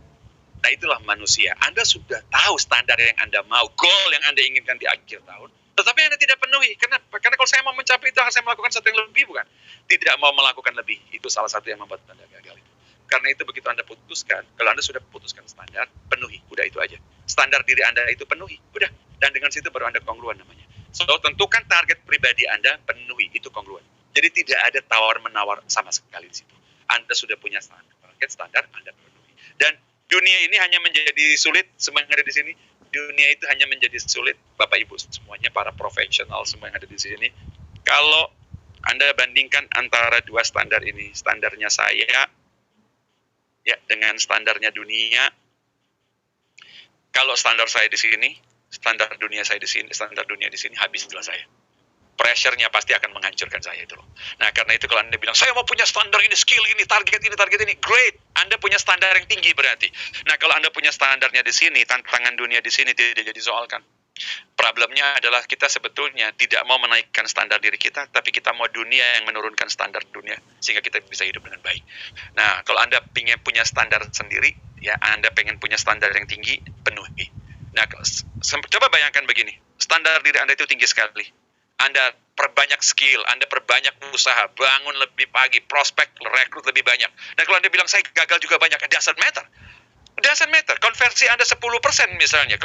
[SPEAKER 1] Nah itulah manusia. Anda sudah tahu standar yang Anda mau, goal yang Anda inginkan di akhir tahun, tetapi Anda tidak penuhi. Kenapa? Karena kalau saya mau mencapai itu, harus saya melakukan sesuatu yang lebih, bukan? Tidak mau melakukan lebih. Itu salah satu yang membuat Anda gagal itu. Karena itu begitu Anda putuskan, kalau Anda sudah putuskan standar, penuhi. Udah itu aja. Standar diri Anda itu penuhi. Udah. Dan dengan situ baru Anda kongruan namanya. So, tentukan target pribadi Anda, penuhi. Itu kongruan. Jadi tidak ada tawar-menawar sama sekali di situ. Anda sudah punya target standar, Anda penuhi. Dan dunia ini hanya menjadi sulit, semua yang ada di sini, dunia itu hanya menjadi sulit, Bapak Ibu semuanya, para profesional semua yang ada di sini. Kalau Anda bandingkan antara dua standar ini, standarnya saya ya dengan standarnya dunia. Kalau standar saya di sini, standar dunia saya di sini, standar dunia di sini, habislah saya. Pressure-nya pasti akan menghancurkan saya itu loh. Nah, karena itu kalau Anda bilang, saya mau punya standar ini, skill ini, target ini, great. Anda punya standar yang tinggi berarti. Nah, kalau Anda punya standarnya di sini, tantangan dunia di sini tidak jadi soal kan. Problemnya adalah kita sebetulnya tidak mau menaikkan standar diri kita, tapi kita mau dunia yang menurunkan standar dunia, sehingga kita bisa hidup dengan baik. Nah, kalau Anda ingin punya standar sendiri, ya Anda pengen punya standar yang tinggi, penuhi. Nah, coba bayangkan begini, standar diri Anda itu tinggi sekali. Anda perbanyak skill, Anda perbanyak usaha, bangun lebih pagi, prospek, rekrut lebih banyak. Dan kalau Anda bilang, saya gagal juga banyak, it doesn't matter. It doesn't matter. Konversi Anda 10% misalnya.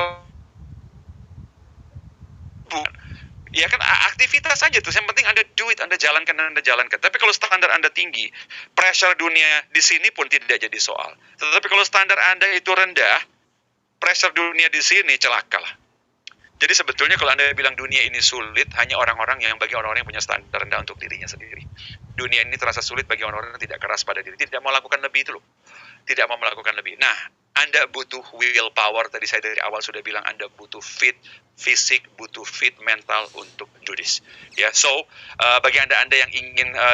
[SPEAKER 1] Ya kan, aktivitas saja tuh. Yang penting Anda do it, Anda jalankan. Tapi kalau standar Anda tinggi, pressure dunia di sini pun tidak jadi soal. Tetapi kalau standar Anda itu rendah, pressure dunia di sini celakalah. Jadi sebetulnya kalau Anda bilang dunia ini sulit, hanya orang-orang yang punya standar rendah untuk dirinya sendiri. Dunia ini terasa sulit bagi orang-orang yang tidak keras pada diri, tidak mau lakukan lebih itu loh. Tidak mau melakukan lebih. Nah, Anda butuh willpower, tadi saya dari awal sudah bilang Anda butuh fit fisik, butuh fit mental untuk do this. Ya, so bagi Anda yang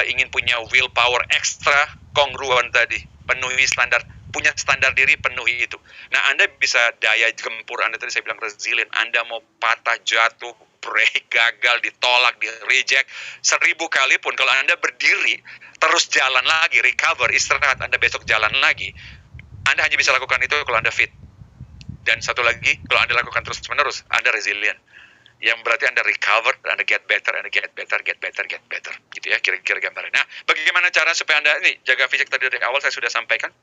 [SPEAKER 1] ingin punya willpower ekstra, kongruan tadi, penuhi standar, punya standar diri, penuhi itu. Nah, Anda bisa daya gempur Anda tadi saya bilang resilient. Anda mau patah, jatuh, break, gagal, ditolak, di reject 1000 kali pun, kalau Anda berdiri terus jalan lagi, recover, istirahat, Anda besok jalan lagi, Anda hanya bisa lakukan itu kalau Anda fit. Dan satu lagi, kalau Anda lakukan terus menerus, Anda resilient. Yang berarti Anda recover, Anda get better. Gitu ya, kira-kira gambarnya. Nah, bagaimana cara supaya Anda ini jaga fisik tadi dari awal saya sudah sampaikan.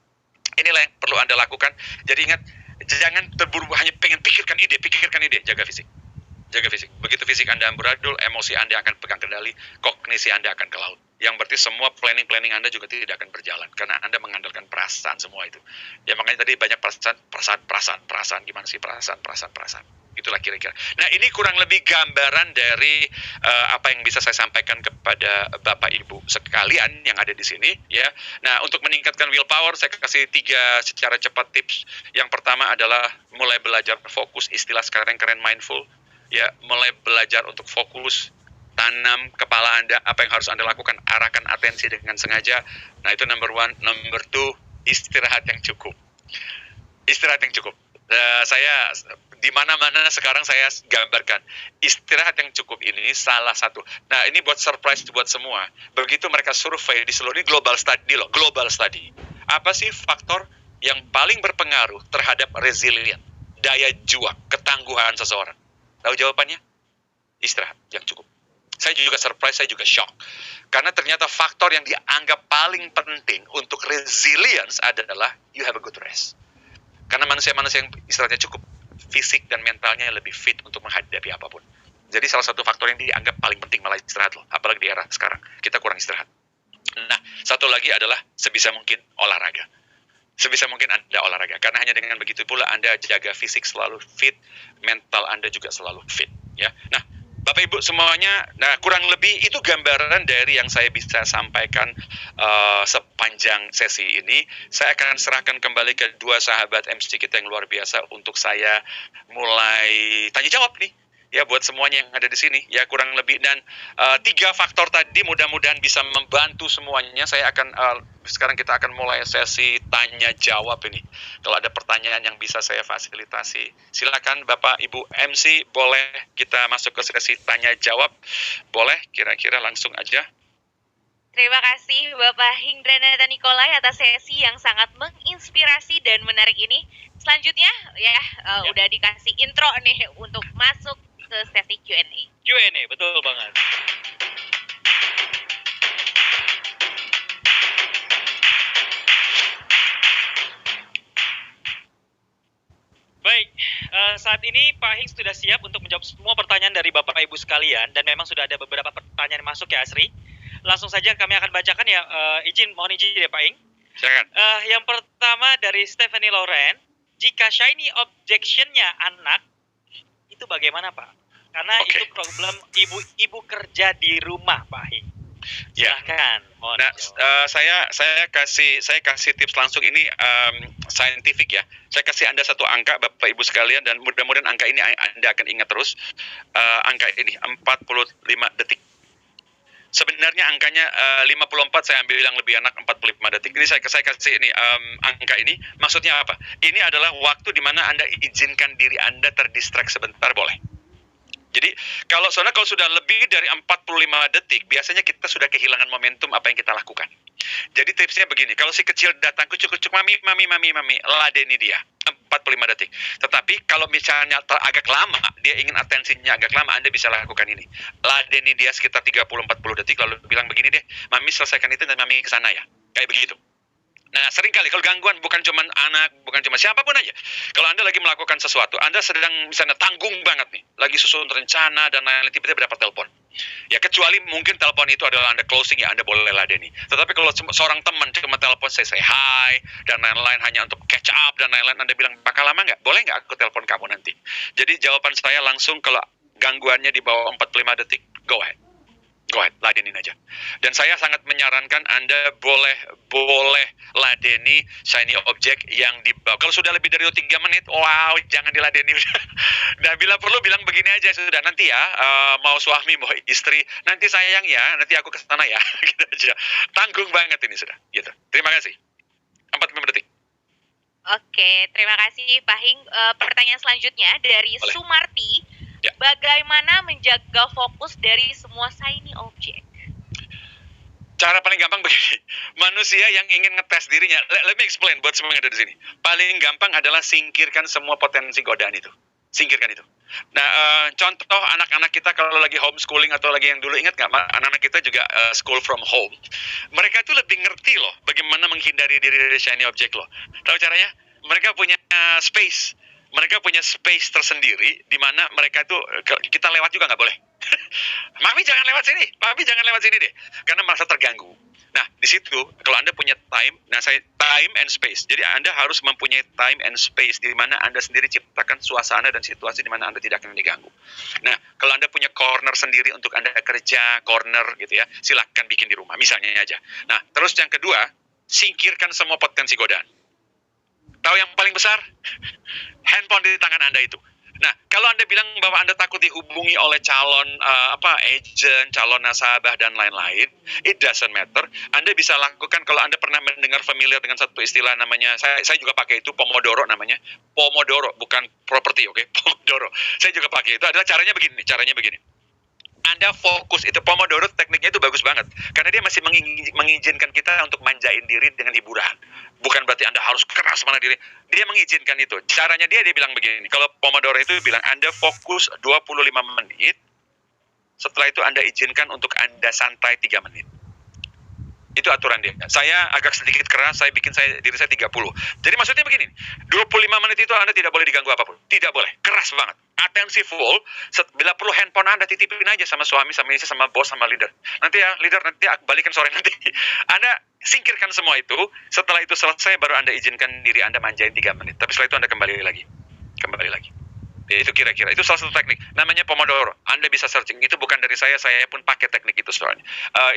[SPEAKER 1] Inilah yang perlu Anda lakukan. Jadi ingat, jangan terburu hanya pengen pikirkan ide, jaga fisik. Jaga fisik. Begitu fisik Anda amburadul, emosi Anda akan pegang kendali, kognisi Anda akan ke laut. Yang berarti semua planning Anda juga tidak akan berjalan karena Anda mengandalkan perasaan semua itu. Ya makanya tadi banyak perasaan, gimana sih perasaan. Itulah kira-kira. Nah, ini kurang lebih gambaran dari apa yang bisa saya sampaikan kepada Bapak Ibu sekalian yang ada di sini ya. Nah, untuk meningkatkan willpower saya kasih 3 secara cepat tips. Yang pertama adalah mulai belajar fokus, istilah sekarang keren mindful ya, mulai belajar untuk fokus, tanam kepala Anda apa yang harus Anda lakukan, arahkan atensi dengan sengaja. Nah, itu number 1. Number 2, istirahat yang cukup. Saya di mana-mana sekarang saya gambarkan istirahat yang cukup ini salah satu. Nah, ini buat surprise buat semua. Begitu mereka survei di seluruh ini global study. Apa sih faktor yang paling berpengaruh terhadap resilient, daya juang, ketangguhan seseorang? Tahu jawabannya? Istirahat yang cukup. Saya juga surprise, saya juga shock. Karena ternyata faktor yang dianggap paling penting untuk resilience adalah you have a good rest. Karena manusia-manusia yang istilahnya cukup fisik dan mentalnya lebih fit untuk menghadapi apapun. Jadi salah satu faktor yang dianggap paling penting malah istirahat loh. Apalagi di era sekarang, kita kurang istirahat. Nah, satu lagi adalah sebisa mungkin olahraga. Sebisa mungkin Anda olahraga. Karena hanya dengan begitu pula Anda jaga fisik selalu fit, mental Anda juga selalu fit. Ya. Nah, Bapak Ibu semuanya, nah kurang lebih itu gambaran dari yang saya bisa sampaikan sepanjang sesi ini. Saya akan serahkan kembali ke dua sahabat MC kita yang luar biasa untuk saya mulai tanya jawab nih. Ya buat semuanya yang ada di sini ya kurang lebih, dan tiga faktor tadi mudah-mudahan bisa membantu semuanya. Saya akan sekarang kita akan mulai sesi tanya jawab ini. Kalau ada pertanyaan yang bisa saya fasilitasi, silakan Bapak Ibu MC, boleh kita masuk ke sesi tanya jawab. Boleh, kira-kira langsung aja.
[SPEAKER 2] Terima kasih Bapak Hindranata Nikolai atas sesi yang sangat menginspirasi dan menarik ini. Selanjutnya ya udah dikasih intro nih untuk masuk ke sesi Q&A.
[SPEAKER 3] Q&A, betul banget. Baik, saat ini Pak Hing sudah siap untuk menjawab semua pertanyaan dari Bapak Ibu sekalian, dan memang sudah ada beberapa pertanyaan yang masuk ya Asri. Langsung saja kami akan bacakan ya, mohon izin ya Pak Hing.
[SPEAKER 1] Silakan.
[SPEAKER 3] Yang pertama dari Stephanie Loren, jika shiny objection-nya anak, itu bagaimana Pak? Karena itu problem ibu-ibu kerja di rumah, Pak Hing. Silakan.
[SPEAKER 1] Nah, saya kasih tips langsung ini scientific ya. Saya kasih Anda satu angka Bapak Ibu sekalian, dan mudah-mudahan angka ini Anda akan ingat terus. Angka ini 45 detik. Sebenarnya angkanya 54, saya ambil yang lebih enak 45 detik. Ini saya kasih ini angka ini maksudnya apa? Ini adalah waktu di mana Anda izinkan diri Anda terdistract sebentar, boleh. Jadi kalau sudah lebih dari 45 detik, biasanya kita sudah kehilangan momentum apa yang kita lakukan. Jadi tipsnya begini, kalau si kecil datang kucuk mami, ladeni dia 45 detik. Tetapi kalau misalnya agak lama, dia ingin atensinya agak lama, Anda bisa lakukan ini. Ladeni dia sekitar 30-40 detik, lalu bilang begini deh, mami selesaikan itu dan mami ke sana ya. Kayak begitu. Nah, seringkali kalau gangguan bukan cuma anak, bukan cuma siapapun aja. Kalau Anda lagi melakukan sesuatu, Anda sedang misalnya tanggung banget nih, lagi susun rencana dan lain-lain, tiba-tiba dapat telepon. Ya kecuali mungkin telepon itu adalah Anda closing ya, Anda boleh ladeni. Tetapi kalau seorang teman cuma telepon saya say hi dan lain-lain hanya untuk catch up dan lain-lain, Anda bilang bakal lama nggak? Boleh nggak aku telepon kamu nanti? Jadi jawaban saya langsung, kalau gangguannya di bawah 45 detik, go ahead. Go ahead, ladenin aja. Dan saya sangat menyarankan Anda boleh ladeni shiny object yang dibawa. Kalau sudah lebih dari 3 menit, wow, jangan diladeni. Nah, bila perlu bilang begini aja, sudah nanti ya, mau suami, mau istri, nanti sayang ya, nanti aku ke sana ya. Gitu aja. Tanggung banget ini sudah. Gitu. Terima kasih. 45 detik.
[SPEAKER 2] Oke, terima kasih Pak Hing. Pertanyaan selanjutnya dari
[SPEAKER 1] Boleh.
[SPEAKER 2] Sumarti.
[SPEAKER 1] Ya.
[SPEAKER 2] Bagaimana menjaga fokus dari semua shiny object?
[SPEAKER 1] Cara paling gampang begini, manusia yang ingin ngetes dirinya, let me explain buat semua yang ada di sini. Paling gampang adalah singkirkan semua potensi godaan itu. Singkirkan itu. Nah, contoh anak-anak kita kalau lagi homeschooling atau lagi yang dulu, ingat nggak, anak-anak kita juga school from home. Mereka itu lebih ngerti loh bagaimana menghindari diri dari shiny object loh. Tahu caranya? Mereka punya space. Mereka punya space tersendiri di mana mereka itu, kita lewat juga nggak boleh. Mami jangan lewat sini, Mami jangan lewat sini deh, karena merasa terganggu. Nah, di situ kalau Anda punya time, time and space. Jadi Anda harus mempunyai time and space di mana Anda sendiri ciptakan suasana dan situasi di mana Anda tidak akan diganggu. Nah, kalau Anda punya corner sendiri untuk Anda kerja, corner gitu ya, silakan bikin di rumah, misalnya aja. Nah, terus yang kedua, singkirkan semua potensi godaan. Tahu yang paling besar? Handphone di tangan Anda itu. Nah, kalau Anda bilang bahwa Anda takut dihubungi oleh calon agent, calon nasabah dan lain-lain, it doesn't matter. Anda bisa lakukan, kalau Anda pernah mendengar familiar dengan satu istilah namanya, saya juga pakai itu, Pomodoro namanya. Pomodoro, bukan properti, oke? Pomodoro. Saya juga pakai itu. Adalah caranya begini. Anda fokus, itu Pomodoro tekniknya itu bagus banget. Karena dia masih mengizinkan kita untuk manjain diri dengan hiburan. Bukan berarti Anda harus keras mana diri. Dia mengizinkan itu. Caranya dia bilang begini. Kalau Pomodoro itu bilang Anda fokus 25 menit. Setelah itu Anda izinkan untuk Anda santai 3 menit. Itu aturan dia. Saya agak sedikit keras, diri saya 30. Jadi maksudnya begini, 25 menit itu Anda tidak boleh diganggu apapun. Tidak boleh, keras banget. Atensi full, bila perlu handphone Anda titipin aja sama suami, sama istri, sama bos, sama leader. Nanti ya, leader nanti balikan sore nanti. Anda singkirkan semua itu, setelah itu selesai baru Anda izinkan diri Anda manjain 3 menit. Tapi setelah itu Anda kembali lagi. Itu kira-kira, itu salah satu teknik. Namanya Pomodoro. Anda bisa searching. Itu bukan dari saya pun pakai teknik itu soalnya.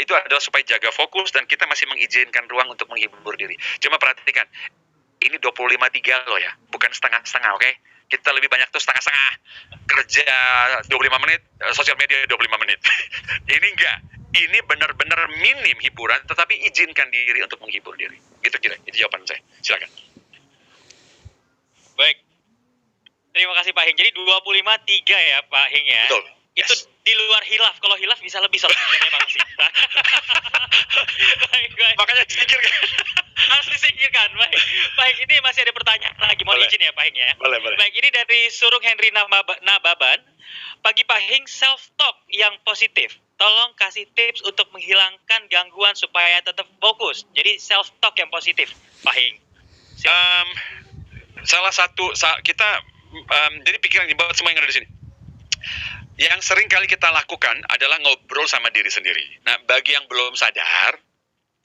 [SPEAKER 1] Itu adalah supaya jaga fokus dan kita masih mengizinkan ruang untuk menghibur diri. Cuma perhatikan, ini 25-3 loh ya, bukan setengah-setengah, oke? Kita lebih banyak tuh setengah-setengah. Kerja 25 menit, sosial media 25 menit. Ini enggak. Ini benar-benar minim hiburan, tetapi izinkan diri untuk menghibur diri. Gitu kira, itu jawaban saya. Silakan.
[SPEAKER 3] Baik. Terima kasih Pak Hing. Jadi 25-3 ya Pak Hing ya.
[SPEAKER 1] Betul. Yes.
[SPEAKER 3] Itu di luar hilaf. Kalau hilaf bisa lebih soalnya memang sih. Baik.
[SPEAKER 1] Makanya singkirkan.
[SPEAKER 3] Harus disingkirkan. Baik, ini masih ada pertanyaan lagi. Mohon izin ya Pak Hing ya.
[SPEAKER 1] Boleh.
[SPEAKER 3] Baik, ini dari Surung Henry Nababan. Bagi Pak Hing, self-talk yang positif. Tolong kasih tips untuk menghilangkan gangguan supaya tetap fokus. Jadi self-talk yang positif, Pak Hing.
[SPEAKER 1] Salah satu kita jadi pikiran buat semua yang ada di sini. Yang sering kali kita lakukan adalah ngobrol sama diri sendiri. Nah, bagi yang belum sadar,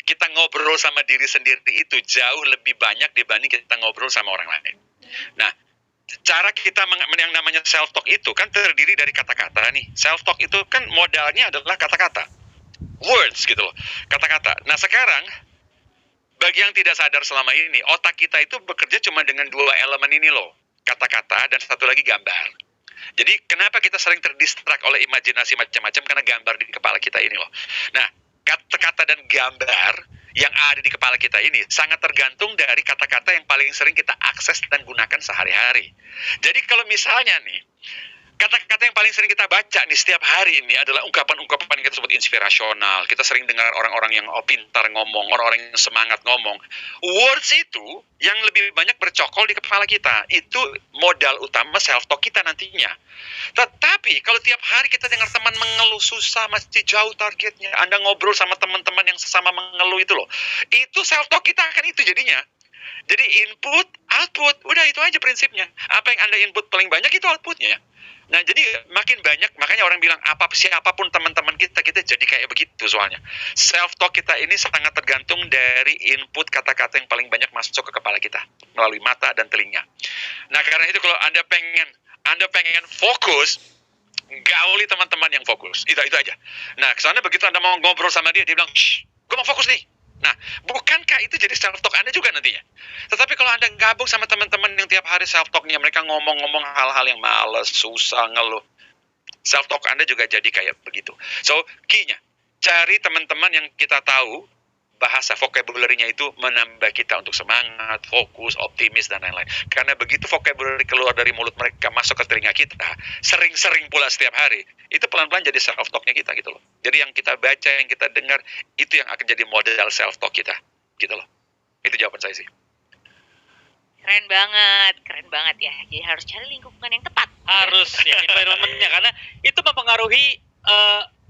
[SPEAKER 1] kita ngobrol sama diri sendiri itu jauh lebih banyak dibanding kita ngobrol sama orang lain. Nah, cara kita yang namanya self-talk itu kan terdiri dari kata-kata nih. Self-talk itu kan modalnya adalah kata-kata. Words gitu loh, kata-kata. Nah, sekarang bagi yang tidak sadar selama ini, otak kita itu bekerja cuma dengan 2 elemen ini loh. Kata-kata dan satu lagi gambar. Jadi kenapa kita sering terdistrak oleh imajinasi macam-macam? Karena gambar di kepala kita ini loh. Nah, kata-kata dan gambar yang ada di kepala kita ini sangat tergantung dari kata-kata yang paling sering kita akses dan gunakan sehari-hari. Jadi kalau misalnya nih, kata-kata yang paling sering kita baca nih setiap hari ini adalah ungkapan-ungkapan yang kita sebut inspirasional. Kita sering dengar orang-orang yang pintar ngomong, orang-orang yang semangat ngomong. Words itu yang lebih banyak bercokol di kepala kita. Itu modal utama self-talk kita nantinya. Tetapi kalau tiap hari kita dengar teman mengeluh susah, masih jauh targetnya. Anda ngobrol sama teman-teman yang sesama mengeluh itu loh. Itu self-talk kita akan itu jadinya. Jadi input, output, udah itu aja prinsipnya. Apa yang Anda input paling banyak itu outputnya. Nah, jadi makin banyak, makanya orang bilang siapapun teman-teman kita jadi kayak begitu soalnya. Self-talk kita ini sangat tergantung dari input kata-kata yang paling banyak masuk ke kepala kita melalui mata dan telinga. Nah, karena itu kalau Anda pengen fokus, gauli teman-teman yang fokus. Itu aja. Nah, kesana begitu Anda mau ngobrol sama dia bilang, "Shh, gue mau fokus nih." Nah, bukankah itu jadi self-talk Anda juga nantinya? Tetapi kalau Anda gabung sama teman-teman yang tiap hari self-talknya, mereka ngomong-ngomong hal-hal yang males, susah, ngeluh. Self-talk Anda juga jadi kayak begitu. So, key-nya, cari teman-teman yang kita tahu, bahasa vocabulary-nya itu menambah kita untuk semangat, fokus, optimis, dan lain-lain. Karena begitu vocabulary keluar dari mulut mereka, masuk ke telinga kita, sering-sering pula setiap hari, itu pelan-pelan jadi self-talk-nya kita gitu loh. Jadi yang kita baca, yang kita dengar, itu yang akan jadi modal self-talk kita gitu loh. Itu jawaban saya sih.
[SPEAKER 2] Keren banget ya. Jadi harus cari lingkungan yang tepat.
[SPEAKER 3] Harus ya, environment-nya. Karena itu mempengaruhi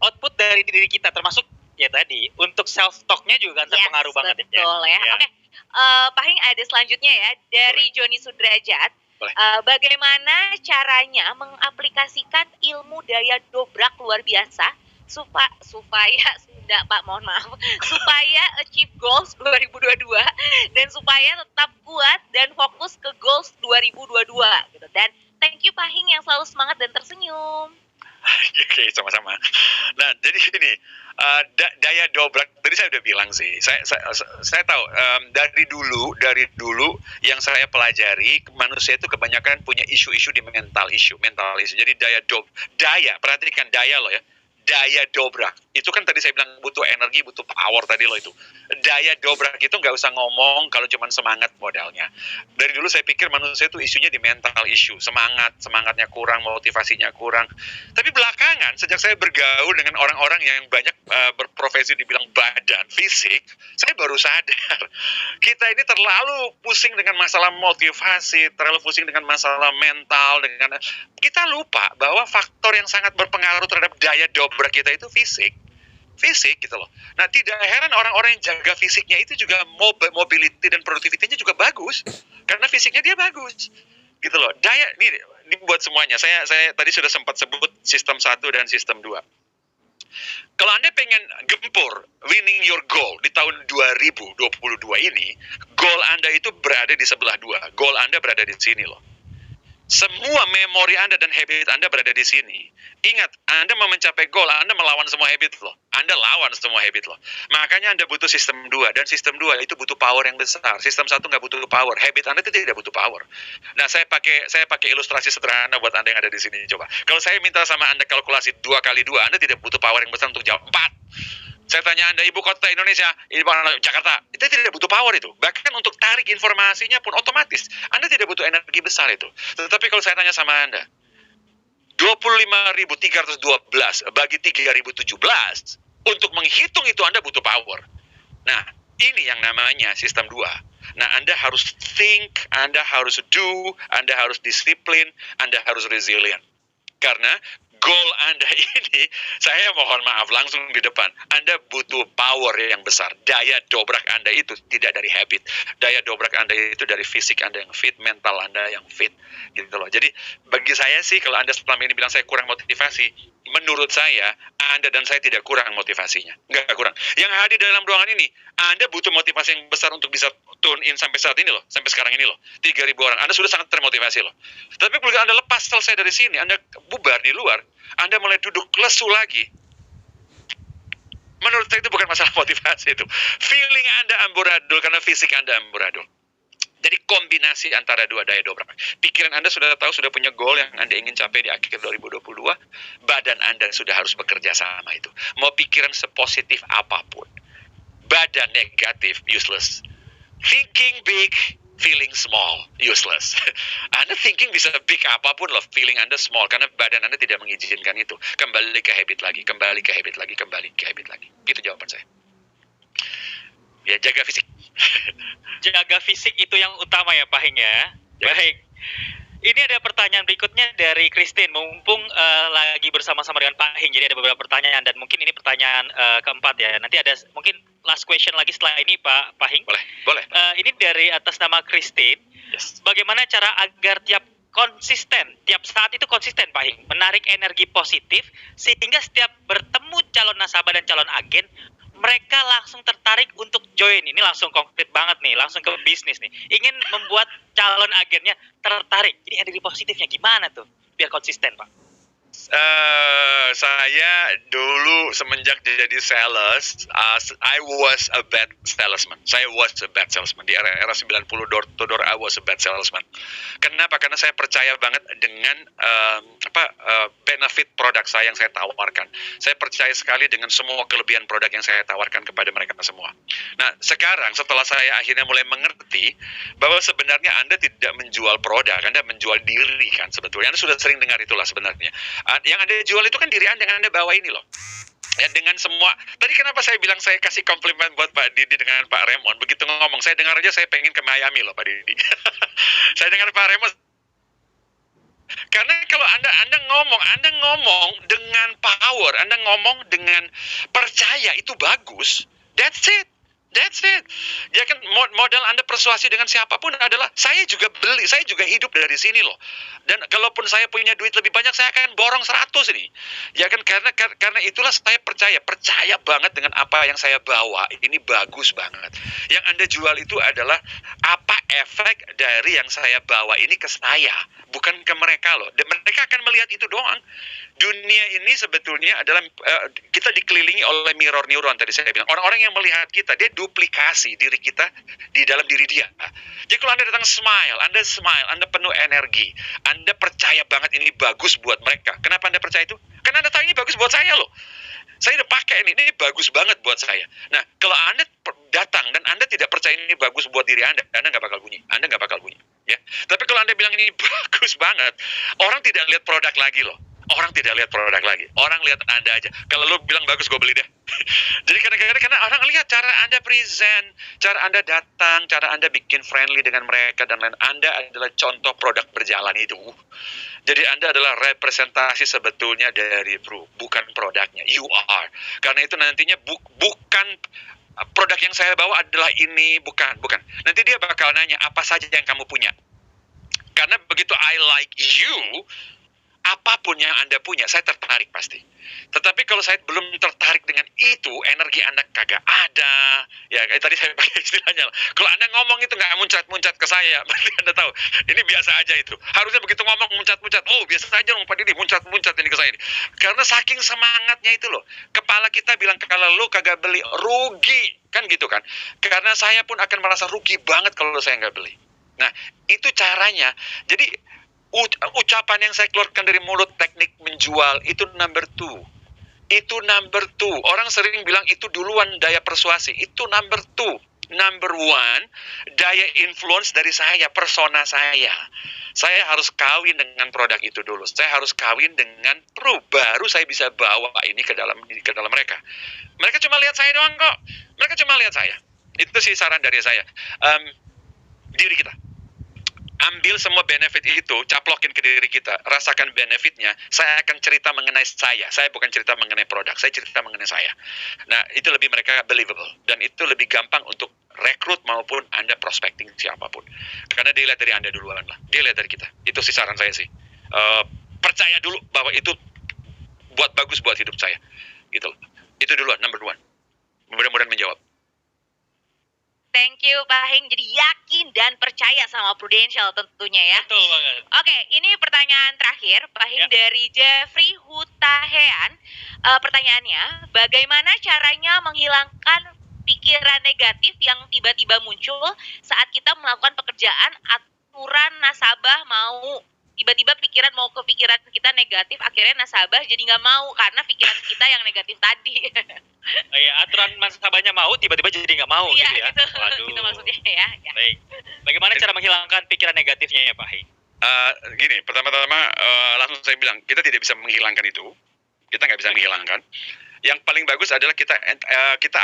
[SPEAKER 3] output dari diri kita, termasuk ya tadi, untuk self-talk-nya juga terpengaruh banget.
[SPEAKER 2] Betul ya. Oke, Pak Hing ada selanjutnya ya, dari Joni Sudrajat. Bagaimana caranya mengaplikasikan ilmu daya dobrak luar biasa supaya achieve goals 2022 dan supaya tetap kuat dan fokus ke goals 2022 gitu. Dan thank you Pak Hing yang selalu semangat dan tersenyum.
[SPEAKER 1] Oke, sama-sama. Nah, jadi gini, daya dobrak, tadi saya udah bilang sih, saya tahu dari dulu yang saya pelajari, manusia itu kebanyakan punya isu-isu di mental issue. Jadi perhatikan daya loh ya, daya dobrak. Itu kan tadi saya bilang butuh energi, butuh power tadi loh itu. Daya dobrak itu nggak usah ngomong kalau cuma semangat modalnya. Dari dulu saya pikir manusia itu isunya di mental issue. Semangatnya kurang, motivasinya kurang. Tapi belakangan, sejak saya bergaul dengan orang-orang yang banyak berprofesi dibilang badan, fisik, saya baru sadar. Kita ini terlalu pusing dengan masalah motivasi, terlalu pusing dengan masalah mental, kita lupa bahwa faktor yang sangat berpengaruh terhadap daya dobrak kita itu fisik gitu loh. Nah, tidak heran orang-orang yang jaga fisiknya itu juga mobility dan produktivitinya juga bagus karena fisiknya dia bagus gitu loh. Daya ini buat semuanya. Saya tadi sudah sempat sebut sistem 1 dan sistem 2. Kalau Anda pengen gempur winning your goal di tahun 2022 ini, goal Anda itu berada di sebelah 2. Goal Anda berada di sini loh. Semua memori Anda dan habit Anda berada di sini. Ingat, Anda mau mencapai goal, Anda melawan semua habit loh. Anda lawan semua habit loh. Makanya Anda butuh sistem 2. Dan sistem 2 itu butuh power yang besar. Sistem 1 nggak butuh power. Habit Anda itu tidak butuh power. Nah, saya pakai ilustrasi sederhana buat Anda yang ada di sini. Coba. Kalau saya minta sama Anda kalkulasi 2 kali 2, Anda tidak butuh power yang besar untuk jawab 4. Saya tanya Anda, ibu kota Indonesia, ibu Jakarta, itu tidak butuh power itu. Bahkan untuk tarik informasinya pun otomatis. Anda tidak butuh energi besar itu. Tetapi kalau saya tanya sama Anda, 25.312 bagi 3.017, untuk menghitung itu Anda butuh power. Nah, ini yang namanya sistem 2. Nah, Anda harus think, Anda harus do, Anda harus disiplin, Anda harus resilient. Karena goal Anda ini, saya mohon maaf langsung di depan, Anda butuh power yang besar. Daya dobrak Anda itu tidak dari habit. Daya dobrak Anda itu dari fisik Anda yang fit, mental Anda yang fit. Gitu loh. Jadi bagi saya sih, kalau Anda selama ini bilang saya kurang motivasi, menurut saya, Anda dan saya tidak kurang motivasinya. Nggak kurang. Yang hadir dalam ruangan ini, Anda butuh motivasi yang besar untuk bisa tune in sampai saat ini loh. Sampai sekarang ini loh. 3.000 orang. Anda sudah sangat termotivasi loh. Tapi kalau Anda lepas selesai dari sini, Anda bubar di luar, Anda mulai duduk lesu lagi. Menurut saya itu bukan masalah motivasi itu. Feeling Anda amburadul karena fisik Anda amburadul. Jadi kombinasi antara dua daya dobrak. Pikiran Anda sudah tahu, sudah punya goal yang Anda ingin capai di akhir 2022. Badan Anda sudah harus bekerja sama itu. Mau pikiran sepositif apapun. Badan negatif, useless. Thinking big, feeling small, useless. Anda thinking bisa big apapun loh, feeling Anda small. Karena badan Anda tidak mengizinkan itu. Kembali ke habit lagi, kembali ke habit lagi, kembali ke habit lagi. Itu jawaban saya. Ya, jaga fisik.
[SPEAKER 3] Jaga fisik itu yang utama ya Pak Hing ya. Baik. Ini ada pertanyaan berikutnya dari Christine. Mumpung lagi bersama-sama dengan Pak Hing, jadi ada beberapa pertanyaan dan mungkin ini pertanyaan keempat ya. Nanti ada mungkin last question lagi setelah ini Pak Hing.
[SPEAKER 1] Boleh.
[SPEAKER 3] Ini dari atas nama Christine.
[SPEAKER 1] Yes.
[SPEAKER 3] Bagaimana cara agar tiap saat itu konsisten Pak Hing, menarik energi positif sehingga setiap bertemu calon nasabah dan calon agen mereka langsung tertarik untuk join. Ini langsung konkret banget nih, langsung ke bisnis nih. Ingin membuat calon agennya tertarik. Ini energi positifnya gimana tuh? Biar konsisten, Pak.
[SPEAKER 1] Saya dulu semenjak jadi sales, I was a bad salesman. Di era 90 door to door, I was a bad salesman. Kenapa? Karena saya percaya banget dengan benefit produk saya yang saya tawarkan. Saya percaya sekali dengan semua kelebihan produk yang saya tawarkan kepada mereka semua. Nah, sekarang setelah saya akhirnya mulai mengerti bahwa sebenarnya Anda tidak menjual produk, Anda menjual diri kan sebetulnya. Anda sudah sering dengar itulah sebenarnya. Yang Anda jual itu kan diri Anda yang Anda bawa ini loh. Ya, dengan semua, tadi kenapa saya bilang saya kasih komplimen buat Pak Didi dengan Pak Raymond. Begitu ngomong, saya dengar aja saya pengen ke Miami loh Pak Didi. Saya dengar Pak Raymond. Karena kalau Anda ngomong dengan power, Anda ngomong dengan percaya, itu bagus. That's it. Ya kan, modal Anda persuasi dengan siapapun adalah saya juga beli, saya juga hidup dari sini loh. Dan kalaupun saya punya duit lebih banyak, saya akan borong 100 ini. Ya kan, karena itulah saya percaya banget dengan apa yang saya bawa. Ini bagus banget. Yang Anda jual itu adalah apa efek dari yang saya bawa ini ke saya, bukan ke mereka loh. Dan mereka akan melihat itu doang. Dunia ini sebetulnya adalah kita dikelilingi oleh mirror neuron tadi saya bilang. Orang-orang yang melihat kita, dia duplikasi diri kita di dalam diri dia. Jadi kalau Anda datang smile, Anda penuh energi, Anda percaya banget ini bagus buat mereka. Kenapa Anda percaya itu? Karena Anda tahu ini bagus buat saya loh. Saya udah pakai ini bagus banget buat saya. Nah, kalau Anda datang dan Anda tidak percaya ini bagus buat diri Anda nggak bakal bunyi. Anda nggak bakal bunyi. Ya. Tapi kalau Anda bilang ini bagus banget, orang tidak lihat produk lagi loh. Orang tidak lihat produk lagi. Orang lihat Anda aja. Kalau lu bilang bagus, gue beli deh. Jadi kadang-kadang karena orang lihat cara Anda present, cara Anda datang, cara Anda bikin friendly dengan mereka dan lain. Anda adalah contoh produk berjalan itu. Jadi Anda adalah representasi sebetulnya dari Bro, bukan produknya. You are. Karena itu nantinya bukan produk yang saya bawa adalah ini, bukan. Nanti dia bakal nanya apa saja yang kamu punya. Karena begitu I like you, apapun yang Anda punya, saya tertarik pasti. Tetapi kalau saya belum tertarik dengan itu, energi Anda kagak ada. Ya, kayak tadi saya pakai istilahnya. Kalau Anda ngomong itu nggak muncat-muncat ke saya, berarti Anda tahu, ini biasa aja itu. Harusnya begitu ngomong muncat-muncat, oh biasa aja dong Pak Didi, muncat-muncat ini ke saya. Karena saking semangatnya itu loh. Kepala kita bilang, kalau lu kagak beli, rugi. Kan gitu kan. Karena saya pun akan merasa rugi banget kalau saya nggak beli. Nah, itu caranya. Jadi, ucapan yang saya keluarkan dari mulut teknik menjual itu number 2. Itu number 2. Orang sering bilang itu duluan daya persuasi. Itu number 2. Number 1, daya influence dari saya, persona saya. Saya harus kawin dengan produk itu dulu. Saya harus kawin dengan Pro, baru saya bisa bawa ini ke dalam mereka. Mereka cuma lihat saya doang kok. Mereka cuma lihat saya. Itu sih saran dari saya. Diri kita. Ambil semua benefit itu, caplokin ke diri kita, rasakan benefitnya. Saya akan cerita mengenai saya bukan cerita mengenai produk, saya cerita mengenai saya. Nah, itu lebih mereka believable, dan itu lebih gampang untuk rekrut maupun Anda prospecting siapapun. Karena dia lihat dari Anda duluan lah, dia lihat dari kita. Itu sih saran saya sih. Percaya dulu bahwa itu bagus buat hidup saya. Gitu loh. Itu duluan, number 1. Mudah-mudahan menjawab.
[SPEAKER 2] Thank you Pak Hing. Jadi yakin dan percaya sama Prudential tentunya ya.
[SPEAKER 3] Betul banget.
[SPEAKER 2] Oke, ini pertanyaan terakhir Pak Hing dari Jeffrey Hutahean. Pertanyaannya, bagaimana caranya menghilangkan pikiran negatif yang tiba-tiba muncul saat kita melakukan pekerjaan aturan nasabah mau tiba-tiba mau kepikiran kita negatif, akhirnya nasabah jadi nggak mau karena pikiran kita yang negatif tadi.
[SPEAKER 3] Aturan nasabahnya mau, tiba-tiba jadi nggak mau gitu ya.
[SPEAKER 2] Waduh. Gitu maksudnya ya.
[SPEAKER 3] Baik. Bagaimana cara menghilangkan pikiran negatifnya ya Pak Hing?
[SPEAKER 1] Gini, pertama-tama langsung saya bilang, kita tidak bisa menghilangkan itu. Kita nggak bisa menghilangkan. Yang paling bagus adalah kita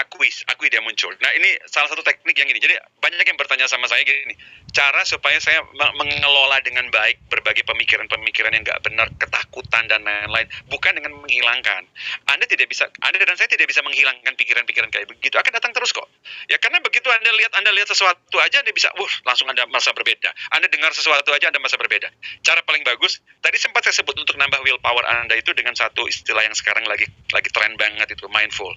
[SPEAKER 1] akui dia muncul. Nah, ini salah satu teknik yang ini. Jadi banyak yang bertanya sama saya gini, cara supaya saya mengelola dengan baik berbagai pemikiran-pemikiran yang nggak benar, ketakutan dan lain-lain, bukan dengan menghilangkan. Anda dan saya tidak bisa menghilangkan pikiran-pikiran kayak begitu. Akan datang terus kok. Ya karena begitu Anda lihat sesuatu aja, Anda bisa, langsung Anda merasa berbeda. Anda dengar sesuatu aja, Anda merasa berbeda. Cara paling bagus, tadi sempat saya sebut untuk nambah willpower Anda itu dengan satu istilah yang sekarang lagi tren banget itu, mindful.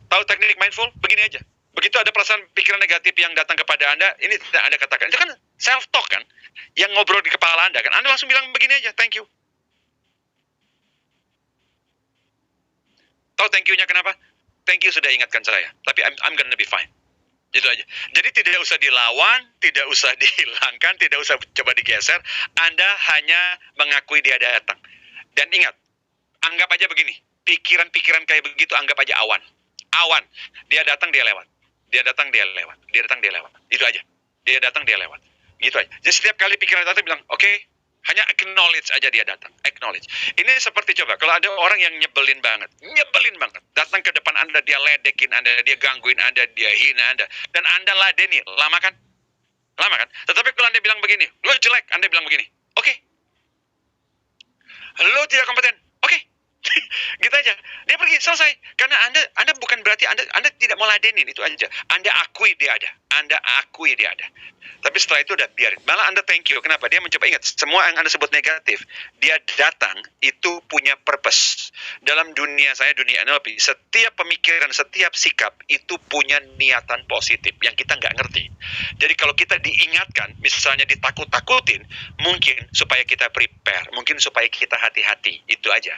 [SPEAKER 1] Tahu teknik mindful? Begini aja. Begitu ada perasaan pikiran negatif yang datang kepada Anda, ini tidak Anda katakan. Itu kan self-talk kan? Yang ngobrol di kepala Anda kan? Anda langsung bilang begini aja, thank you. Tahu thank you-nya kenapa? Thank you sudah ingatkan saya. Tapi I'm gonna be fine. Itu aja. Jadi tidak usah dilawan, tidak usah dihilangkan, tidak usah coba digeser. Anda hanya mengakui dia datang. Dan ingat, anggap aja begini. Pikiran-pikiran kayak begitu anggap aja awan. Awan. Dia datang, dia lewat. Dia datang, dia lewat. Dia datang, dia lewat. Itu aja. Dia datang, dia lewat. Gitu aja. Jadi setiap kali pikiran datang bilang, oke, hanya acknowledge aja dia datang. Acknowledge. Ini seperti coba, kalau ada orang yang nyebelin banget. Datang ke depan Anda, dia ledekin Anda, dia gangguin Anda, dia hina Anda. Dan Anda ladeni. Lama kan? Lama kan? Tetapi kalau Anda bilang begini, lo jelek, Anda bilang begini, oke. Lo tidak kompeten, oke. Gitu aja. Dia pergi, selesai. Karena Anda bukan berarti Anda tidak mau ladenin, itu aja. Anda akui dia ada. Anda akui dia ada. Tapi setelah itu udah biarin. Malah Anda thank you. Kenapa? Dia mencoba, ingat, semua yang Anda sebut negatif, dia datang itu punya purpose. Dalam dunia saya, dunia NLP, setiap pemikiran, setiap sikap itu punya niatan positif yang kita nggak ngerti. Jadi kalau kita diingatkan, misalnya ditakut-takutin, mungkin supaya kita prepare, mungkin supaya kita hati-hati. Itu aja.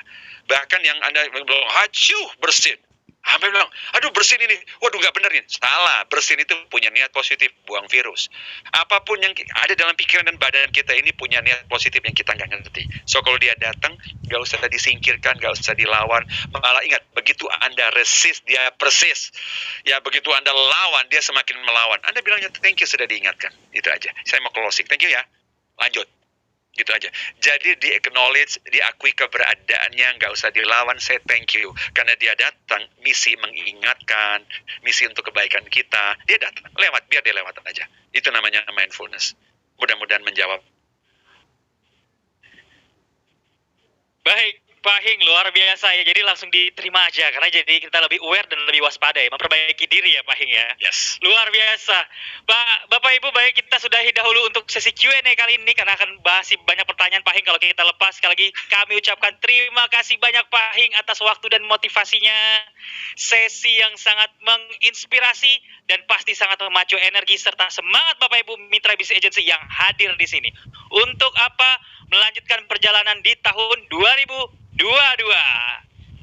[SPEAKER 1] Bahkan yang Anda bilang, hacu, bersin. Sampai bilang, aduh bersin ini, waduh nggak bener nih. Salah, bersin itu punya niat positif, buang virus. Apapun yang ada dalam pikiran dan badan kita ini punya niat positif yang kita nggak ngerti. So kalau dia datang, nggak usah disingkirkan, nggak usah dilawan. Malah ingat, begitu Anda resist, dia persis. Ya begitu Anda lawan, dia semakin melawan. Anda bilangnya thank you sudah diingatkan. Itu aja. Saya mau closing. Thank you ya. Lanjut. Gitu aja. Jadi di acknowledge, diakui keberadaannya, nggak usah dilawan. Saya thank you karena dia datang misi mengingatkan, misi untuk kebaikan kita. Dia datang lewat, biar dia lewat aja. Itu namanya mindfulness. Mudah-mudahan menjawab.
[SPEAKER 3] Baik, Pak Hing, luar biasa ya. Jadi langsung diterima aja karena jadi kita lebih aware dan lebih waspada ya, memperbaiki diri ya Pak Hing ya.
[SPEAKER 1] Yes.
[SPEAKER 3] Luar biasa. Bapak Ibu, baik kita sudahi dahulu untuk sesi Q&A kali ini karena akan bahas banyak pertanyaan Pak Hing kalau kita lepas. Sekali lagi kami ucapkan terima kasih banyak Pak Hing atas waktu dan motivasinya. Sesi yang sangat menginspirasi dan pasti sangat memacu energi serta semangat Bapak Ibu Mitra Bisnis Agency yang hadir di sini. Untuk apa? Melanjutkan perjalanan di tahun 2022.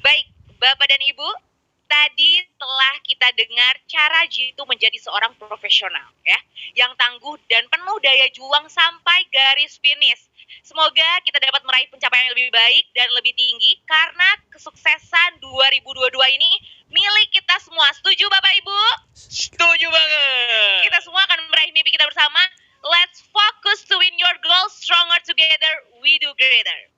[SPEAKER 2] Baik, Bapak dan Ibu, tadi telah kita dengar cara Jitu menjadi seorang profesional ya, yang tangguh dan penuh daya juang sampai garis finish. Semoga kita dapat meraih pencapaian yang lebih baik dan lebih tinggi karena kesuksesan 2022 ini milik kita semua. Setuju Bapak Ibu?
[SPEAKER 3] Setuju banget.
[SPEAKER 2] Kita semua akan meraih mimpi kita bersama. Let's focus to win your goals stronger together. We do greater.